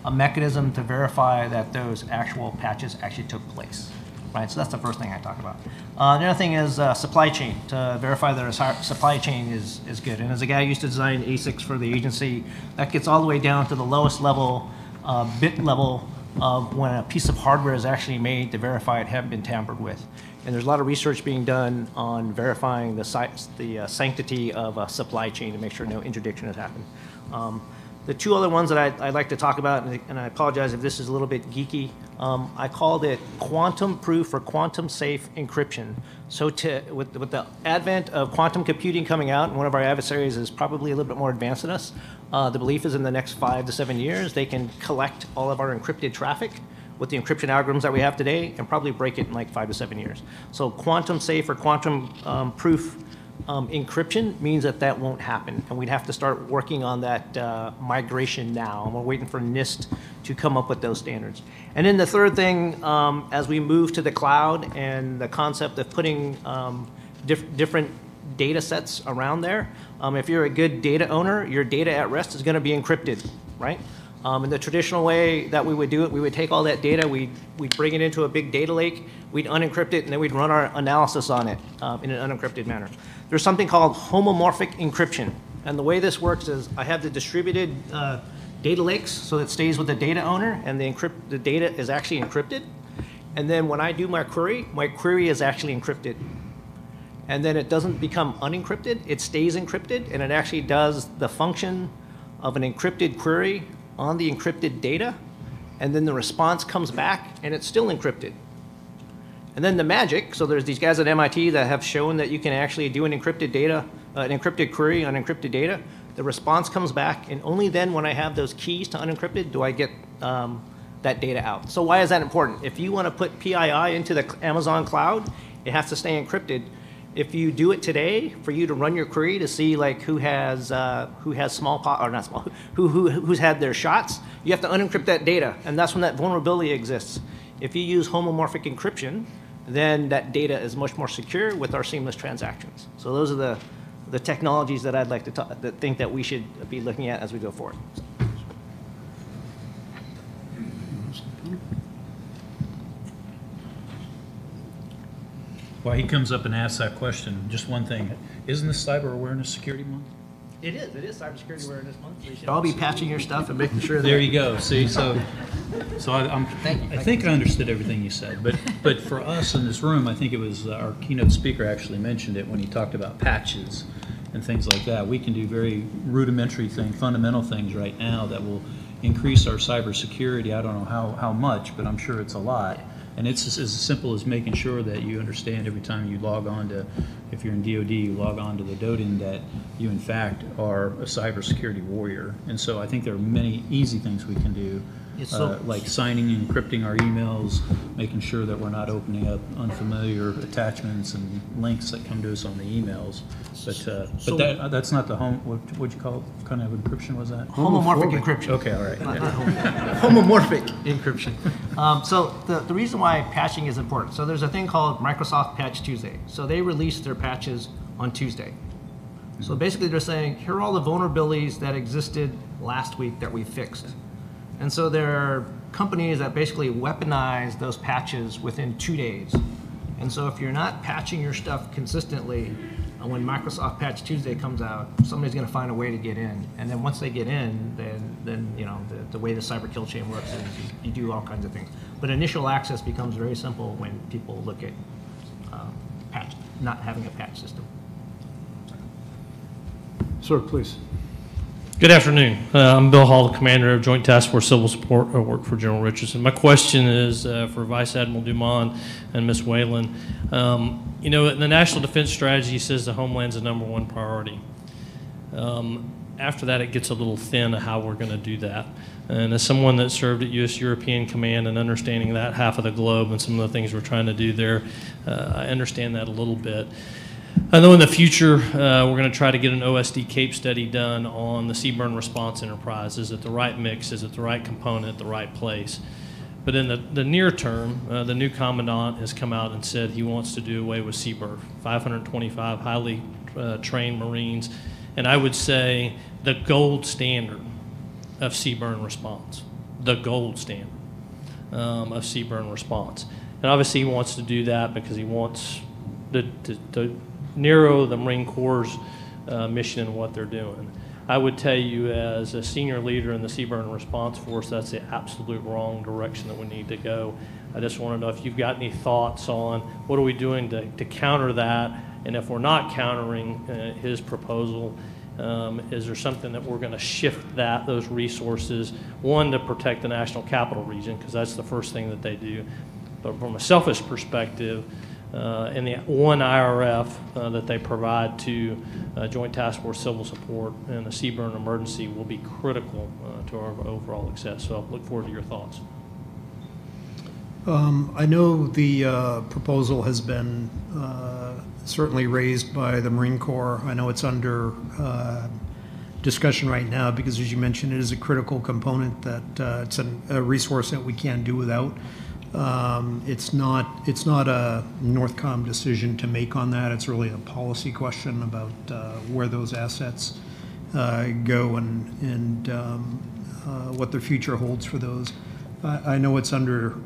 a mechanism to verify that those actual patches actually took place, right? So that's the first thing I talk about. The other thing is supply chain, to verify that our supply chain is good. And as a guy who used to design ASICs for the agency, that gets all the way down to the lowest level, bit level, of when a piece of hardware is actually made to verify it hadn't been tampered with. And there's a lot of research being done on verifying the sanctity of a supply chain to make sure no interdiction has happened. The two other ones that I'd like to talk about, and I apologize if this is a little bit geeky, I called it quantum proof or quantum safe encryption. So with the advent of quantum computing coming out, and one of our adversaries is probably a little bit more advanced than us, the belief is in the next 5 to 7 years, they can collect all of our encrypted traffic with the encryption algorithms that we have today and probably break it in like 5 to 7 years. So quantum safe or quantum proof encryption means that won't happen, and we'd have to start working on that migration now, and we're waiting for NIST to come up with those standards. And then the third thing, as we move to the cloud and the concept of putting different data sets around there, if you're a good data owner, your data at rest is going to be encrypted, right? In the traditional way that we would do it, we would take all that data, we'd bring it into a big data lake, we'd unencrypt it, and then we'd run our analysis on it in an unencrypted manner. There's something called homomorphic encryption. And the way this works is I have the distributed data lakes, so it stays with the data owner, and the data is actually encrypted. And then when I do my query is actually encrypted. And then it doesn't become unencrypted, it stays encrypted, and it actually does the function of an encrypted query on the encrypted data, and then the response comes back, and it's still encrypted. And then the magic, so there's these guys at MIT that have shown that you can actually do an encrypted data an encrypted query, unencrypted data. The response comes back, and only then when I have those keys to unencrypted do I get that data out. So why is that important? If you want to put PII into the Amazon cloud, it has to stay encrypted. If you do it today, for you to run your query to see like who has smallpox, or not small, who's had their shots, you have to unencrypt that data, and that's when that vulnerability exists. If you use homomorphic encryption, then that data is much more secure with our seamless transactions. So those are the technologies that I'd like to think that we should be looking at as we go forward. While he comes up and asks that question, just one thing. Isn't this Cyber Awareness Security Month? It is. It is Cybersecurity Awareness Month. We should all be patching your stuff and making sure that... There you go. See, so I think I understood everything you said. But for us in this room, I think it was our keynote speaker actually mentioned it when he talked about patches and things like that. We can do very rudimentary things, fundamental things right now that will increase our cybersecurity. I don't know how much, but I'm sure it's a lot. And it's just as simple as making sure that you understand every time you log on to, if you're in DoD, you log on to the DoDIN, that you in fact are a cybersecurity warrior. And so I think there are many easy things we can do, like signing and encrypting our emails, making sure that we're not opening up unfamiliar attachments and links that come to us on the emails. But that's not the what'd you call it? What kind of encryption was that? Homomorphic encryption. Okay, all right. Homomorphic encryption. So the reason why patching is important, so there's a thing called Microsoft Patch Tuesday. So they release their patches on Tuesday. So basically they're saying, here are all the vulnerabilities that existed last week that we fixed. And so there are companies that basically weaponize those patches within 2 days. And so if you're not patching your stuff consistently, when Microsoft Patch Tuesday comes out, somebody's going to find a way to get in. And then once they get in, then you know, the way the cyber kill chain works is you do all kinds of things. But initial access becomes very simple when people look at not having a patch system. Sir, please. Good afternoon. I'm Bill Hall, the Commander of Joint Task Force Civil Support. I work for General Richardson. My question is for Vice Admiral Dumont and Ms. Whalen. You know, the National Defense Strategy says the Homeland's the #1 priority. After that, it gets a little thin of how we're going to do that. And as someone that served at U.S. European Command and understanding that half of the globe and some of the things we're trying to do there, I understand that a little bit. I know in the future we're going to try to get an OSD CAPE study done on the CBRN response enterprise. Is it the right mix? Is it the right component, the right place? But in the near term, the new commandant has come out and said he wants to do away with CBRN, 525 highly trained Marines, and I would say the gold standard of CBRN response, the gold standard of CBRN response. And obviously he wants to do that because he wants to narrow the Marine Corps' mission and what they're doing. I would tell you as a senior leader in the CBRN response force, that's the absolute wrong direction that we need to go. I just want to know if you've got any thoughts on what are we doing to counter that, and if we're not countering his proposal, is there something that we're going to shift those resources, one, to protect the National Capital Region, because that's the first thing that they do, but from a selfish perspective, and the one IRF that they provide to Joint Task Force Civil Support and the CBRN emergency will be critical to our overall success. So I look forward to your thoughts. I know the proposal has been certainly raised by the Marine Corps. I know it's under discussion right now because, as you mentioned, it is a critical component that it's a resource that we can't do without. It's not a NORTHCOM decision to make on that. It's really a policy question about where those assets go and what the future holds for those. I know it's under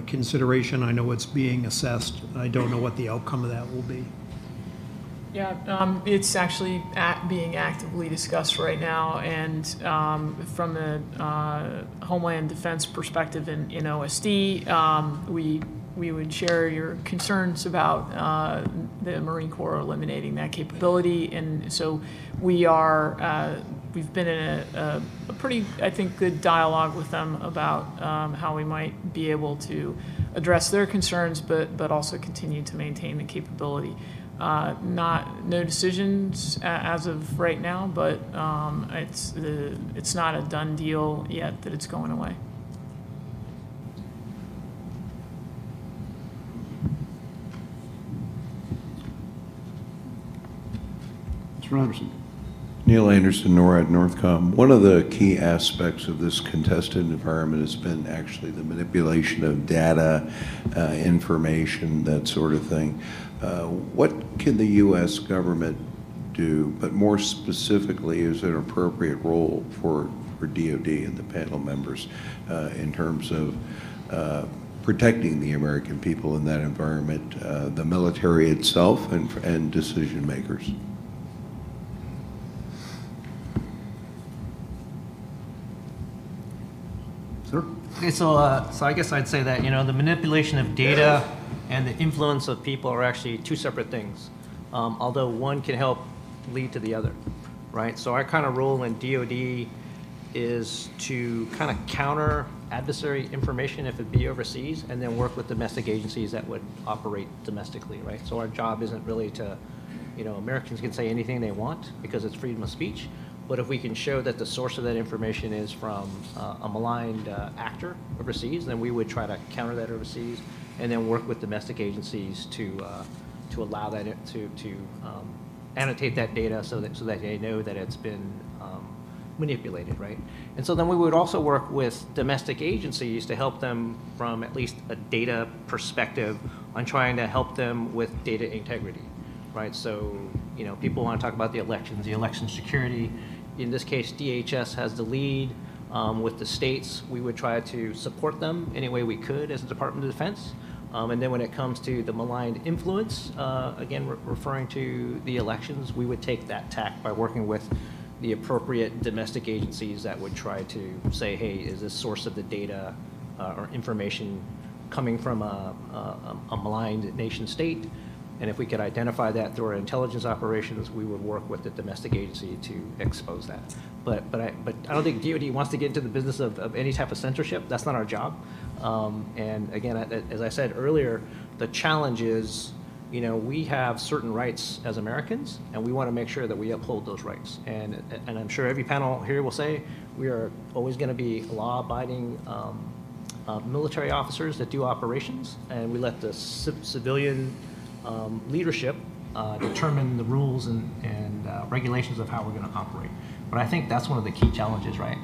consideration. I know it's being assessed. I don't know what the outcome of that will be. Yeah, it's actually being actively discussed right now, and from a Homeland Defense perspective in OSD, we would share your concerns about the Marine Corps eliminating that capability, and so we've been in a pretty, I think, good dialogue with them about how we might be able to address their concerns, but also continue to maintain the capability. No decisions as of right now, but it's not a done deal yet that it's going away. Mr. Anderson. Neil Anderson, NORAD Northcom. One of the key aspects of this contested environment has been actually the manipulation of data, information, that sort of thing. What can the U.S. government do, but more specifically, is an appropriate role for DOD and the panel members in terms of protecting the American people in that environment, the military itself, and decision makers? Sir? Okay, so I guess I'd say that, the manipulation of data and the influence of people are actually two separate things, although one can help lead to the other, right? So our kind of role in DOD is to kind of counter adversary information if it be overseas, and then work with domestic agencies that would operate domestically, right? So our job isn't really to, Americans can say anything they want because it's freedom of speech. But if we can show that the source of that information is from a maligned actor overseas, then we would try to counter that overseas, and then work with domestic agencies to allow that to annotate that data so that they know that it's been manipulated, right? And so then we would also work with domestic agencies to help them from at least a data perspective on trying to help them with data integrity, right? So people want to talk about the elections, the election security. In this case, DHS has the lead with the states. We would try to support them any way we could as the Department of Defense. And then when it comes to the maligned influence, again, referring to the elections, we would take that tack by working with the appropriate domestic agencies that would try to say, hey, is this source of the data or information coming from a maligned nation state? And if we could identify that through our intelligence operations, we would work with the domestic agency to expose that. But I don't think DOD wants to get into the business of any type of censorship. That's not our job. And again, as I said earlier, the challenge is, we have certain rights as Americans, and we want to make sure that we uphold those rights. And I'm sure every panel here will say we are always going to be law-abiding military officers that do operations, and we let the civilian leadership determine the rules and regulations of how we're going to operate. But I think that's one of the key challenges, right?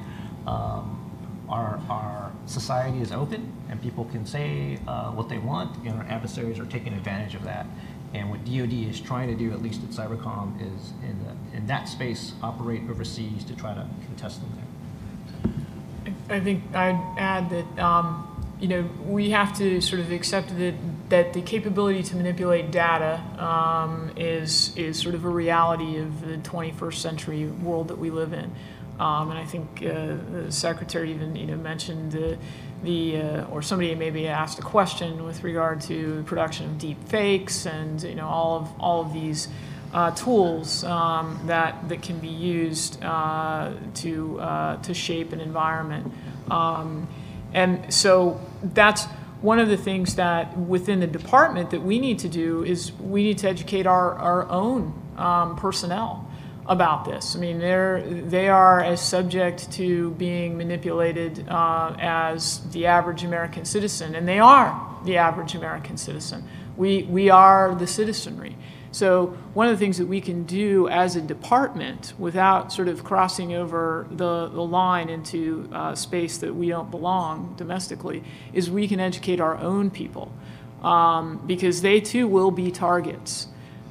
Our society is open, and people can say what they want, and our adversaries are taking advantage of that. And what DOD is trying to do, at least at Cybercom, is in that space, operate overseas to try to contest them there. I think I'd add that we have to sort of accept that the capability to manipulate data is sort of a reality of the 21st century world that we live in. And I think the Secretary even mentioned or somebody maybe asked a question with regard to the production of deep fakes and all of these tools that can be used to shape an environment. And so that's one of the things that within the department that we need to do is we need to educate our own personnel about this. I mean, they are as subject to being manipulated as the average American citizen, and they are the average American citizen. We are the citizenry. So one of the things that we can do as a department without sort of crossing over the line into space that we don't belong domestically is we can educate our own people because they too will be targets.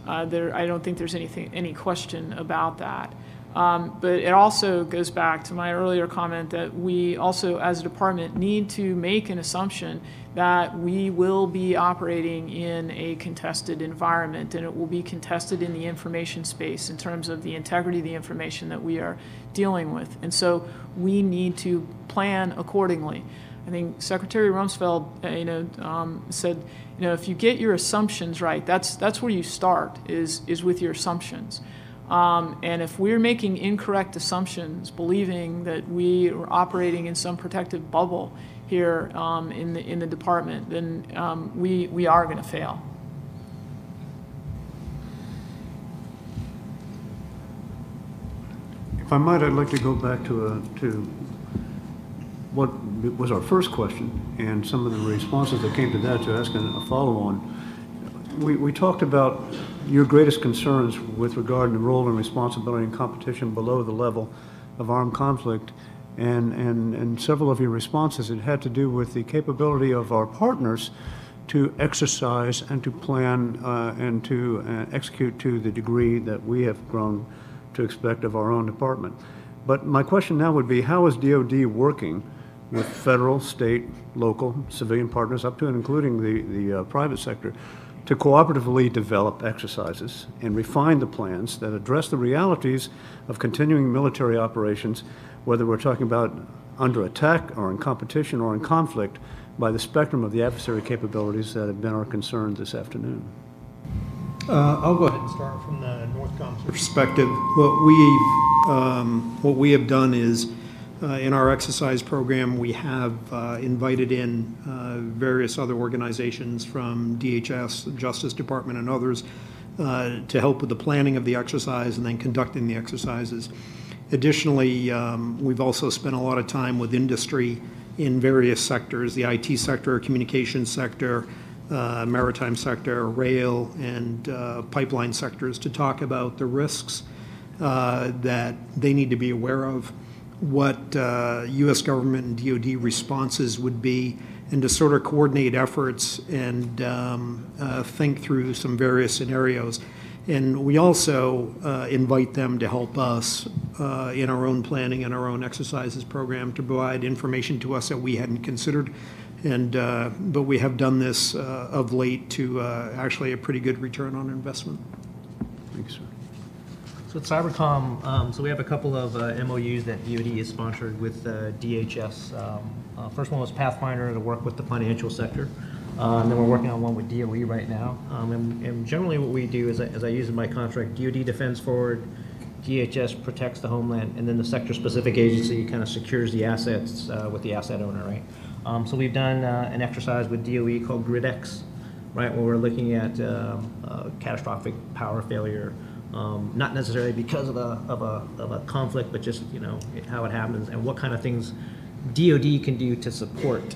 I don't think there's any question about that. But it also goes back to my earlier comment that we also, as a department, need to make an assumption that we will be operating in a contested environment, and it will be contested in the information space in terms of the integrity of the information that we are dealing with. And so we need to plan accordingly. I think Secretary Rumsfeld, said, if you get your assumptions right, that's where you start, is with your assumptions. And if we're making incorrect assumptions, believing that we are operating in some protective bubble here in the department, then we are going to fail. If I might, I'd like to go back to what was our first question and some of the responses that came to that to ask a follow-on. We talked about your greatest concerns with regard to role and responsibility and competition below the level of armed conflict, and several of your responses, it had to do with the capability of our partners to exercise and to plan and to execute to the degree that we have grown to expect of our own department. But my question now would be, how is DoD working with federal, state, local, civilian partners, up to and including the private sector, to cooperatively develop exercises and refine the plans that address the realities of continuing military operations, whether we're talking about under attack or in competition or in conflict, by the spectrum of the adversary capabilities that have been our concern this afternoon? I'll go ahead and start from the NORTHCOM perspective. What we have done is, in our exercise program, we have invited in various other organizations from DHS, Justice Department, and others to help with the planning of the exercise and then conducting the exercises. Additionally, we've also spent a lot of time with industry in various sectors, the IT sector, communications sector, maritime sector, rail, and pipeline sectors, to talk about the risks that they need to be aware of, what U.S. government and DoD responses would be, and to sort of coordinate efforts and think through some various scenarios. And we also invite them to help us in our own planning and our own exercises program, to provide information to us that we hadn't considered. And but we have done this of late to actually a pretty good return on investment. Thanks, sir. So at Cybercom, so we have a couple of MOUs that DoD has sponsored with DHS. First one was Pathfinder, to work with the financial sector. And then we're working on one with DOE right now. And generally what we do is, as I use in my contract, DoD defends forward, DHS protects the homeland, and then the sector-specific agency kind of secures the assets with the asset owner, right? So we've done an exercise with DOE called GridX, right, where we're looking at catastrophic power failure, not necessarily because of a conflict, but just, you know, how it happens and what kind of things DoD can do to support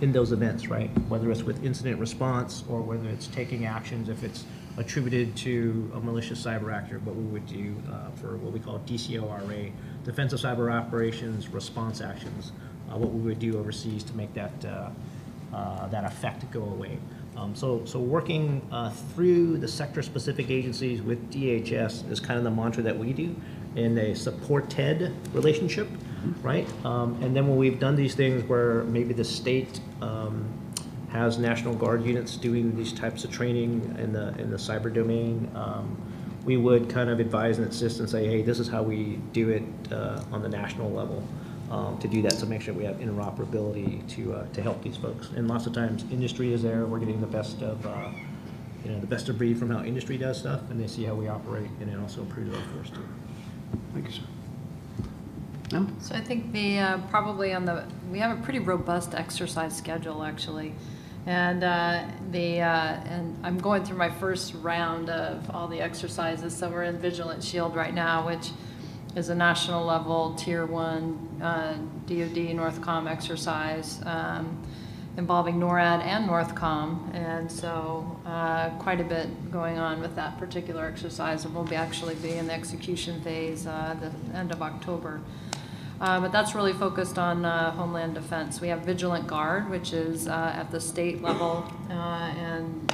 in those events, right? Whether it's with incident response or whether it's taking actions if it's attributed to a malicious cyber actor, what we would do for what we call DCORA, defensive cyber operations, response actions, what we would do overseas to make that that effect go away. So working through the sector-specific agencies with DHS is kind of the mantra that we do in a support-TED relationship, right? And then when we've done these things where maybe the state has National Guard units doing these types of training in the cyber domain, we would kind of advise and assist and say, hey, this is how we do it on the national level. To do that, to make sure we have interoperability to help these folks. And lots of times industry is there, we're getting the best of the best of breed from how industry does stuff, and they see how we operate, and it also improves our force too. Thank you, sir. So I think probably we have a pretty robust exercise schedule actually, and and I'm going through my first round of all the exercises. So we're in Vigilant Shield right now, which is a national level Tier 1 DoD NORTHCOM exercise involving NORAD and NORTHCOM, and so quite a bit going on with that particular exercise, and we'll actually be in the execution phase the end of October. But that's really focused on Homeland Defense. We have Vigilant Guard, which is at the state level and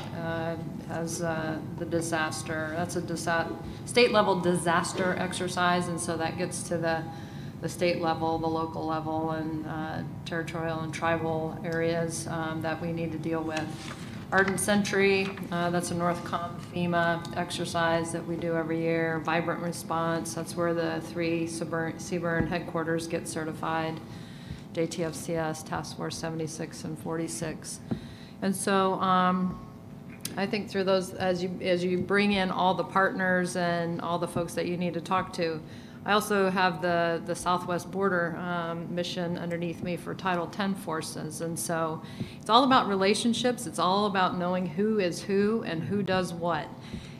has the disaster. That's a state level disaster exercise, and so that gets to the state level, the local level, and territorial and tribal areas that we need to deal with. Ardent Sentry, that's a NORTHCOM FEMA exercise that we do every year. Vibrant Response, that's where the 3 CBRN headquarters get certified. JTFCS, Task Force 76 and 46. And so I think through those, as you bring in all the partners and all the folks that you need to talk to, I also have the Southwest Border mission underneath me for Title X forces, and so it's all about relationships. It's all about knowing who is who and who does what.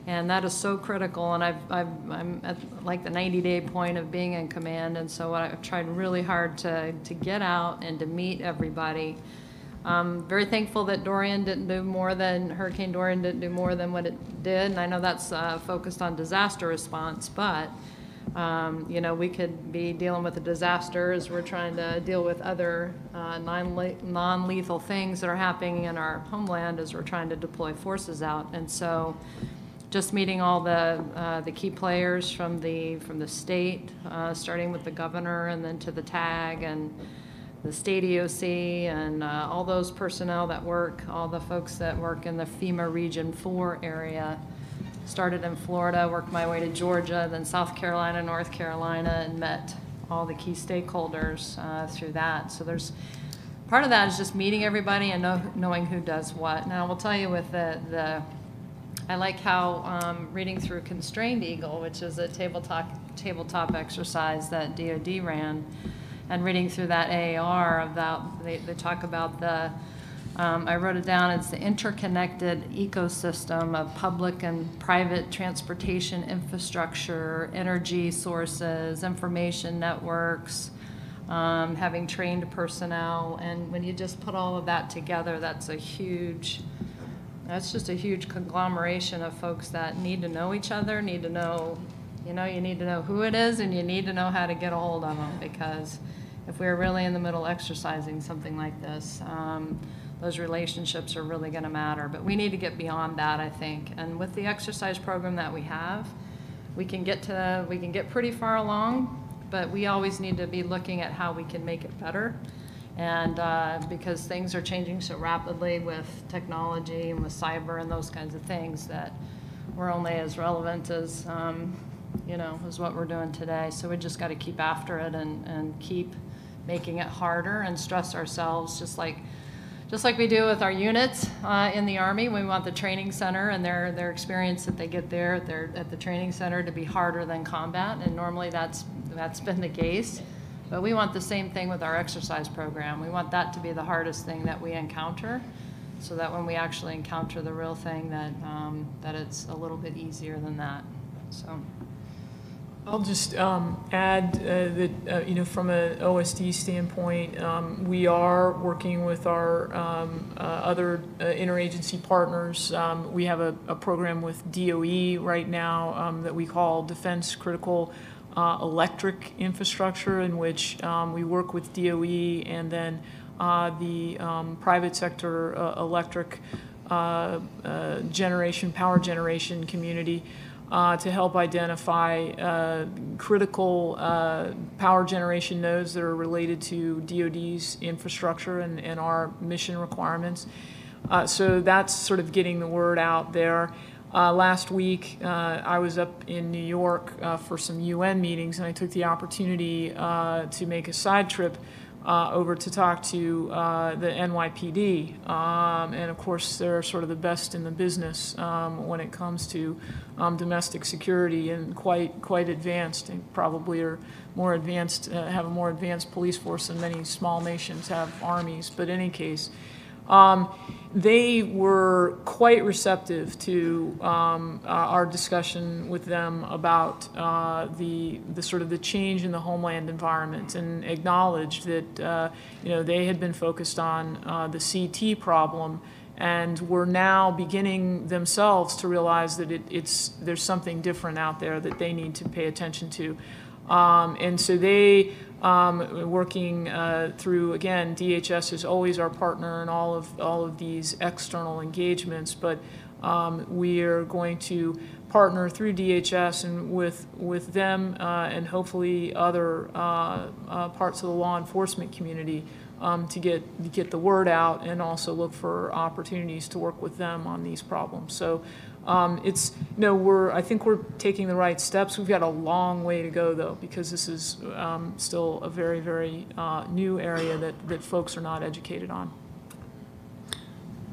And that is so critical, and I'm at like the 90-day point of being in command, and so I've tried really hard to get out and to meet everybody. Very thankful that Hurricane Dorian didn't do more than what it did, and I know that's focused on disaster response, but you know, we could be dealing with a disaster as we're trying to deal with other non-lethal things that are happening in our homeland as we're trying to deploy forces out. And so just meeting all the key players from the state, starting with the governor and then to the TAG and the state EOC and all those personnel that work, all the folks that work in the FEMA Region 4 area. Started in Florida, worked my way to Georgia, then South Carolina, North Carolina, and met all the key stakeholders through that. So there's part of that is just meeting everybody and knowing who does what. Now I will tell you with I like how reading through Constrained Eagle, which is a tabletop exercise that DoD ran, and reading through that AAR about they talk about the I wrote it down. It's the interconnected ecosystem of public and private transportation infrastructure, energy sources, information networks, having trained personnel. And when you just put all of that together, that's just a huge conglomeration of folks that need to know each other, need to know, you need to know who it is, and you need to know how to get a hold of them, because if we're really in the middle exercising something like this, those relationships are really going to matter. But we need to get beyond that, I think. And with the exercise program that we have, we can get pretty far along, but we always need to be looking at how we can make it better. And because things are changing so rapidly with technology and with cyber and those kinds of things, that we're only as relevant as as what we're doing today. So we just got to keep after it and keep making it harder and stress ourselves, just like we do with our units in the Army. We want the training center and their experience that they get there at the training center to be harder than combat, and normally that's been the case. But we want the same thing with our exercise program. We want that to be the hardest thing that we encounter, so that when we actually encounter the real thing, that it's a little bit easier than that. So I'll just add that from an OSD standpoint, we are working with our other interagency partners. We have a program with DOE right now that we call Defense Critical Electric Infrastructure, in which we work with DOE and then the private sector electric power generation community to help identify critical power generation nodes that are related to DoD's infrastructure and our mission requirements. So that's sort of getting the word out there. Last week, I was up in New York for some UN meetings, and I took the opportunity to make a side trip over to talk to the NYPD. And of course, they're sort of the best in the business when it comes to domestic security, and quite advanced, and probably are more advanced, have a more advanced police force than many small nations have armies. But in any case, they were quite receptive to our discussion with them about the sort of the change in the homeland environment, and acknowledged that they had been focused on the CT problem, and were now beginning themselves to realize that there's something different out there that they need to pay attention to. And so they, working through, again, DHS is always our partner in all of these external engagements, but we are going to partner through DHS and with them and hopefully other parts of the law enforcement community to get the word out, and also look for opportunities to work with them on these problems. So I think we're taking the right steps. We've got a long way to go, though, because this is still a very, very new area that folks are not educated on.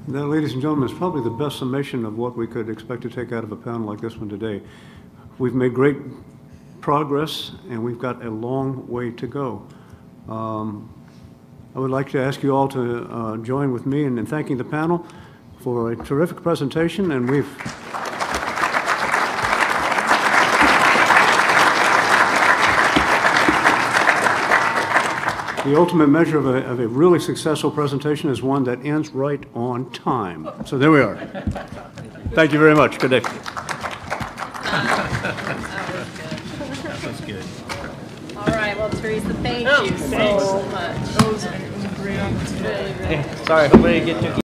That, ladies and gentlemen, is probably the best summation of what we could expect to take out of a panel like this one today. We've made great progress, and we've got a long way to go. I would like to ask you all to join with me in thanking the panel for a terrific presentation, and we've The ultimate measure of a really successful presentation is one that ends right on time. So there we are. Thank you very much. Good day. That was good. All right, well, Teresa, thank you so much. That was a great opportunity. Sorry, hopefully get to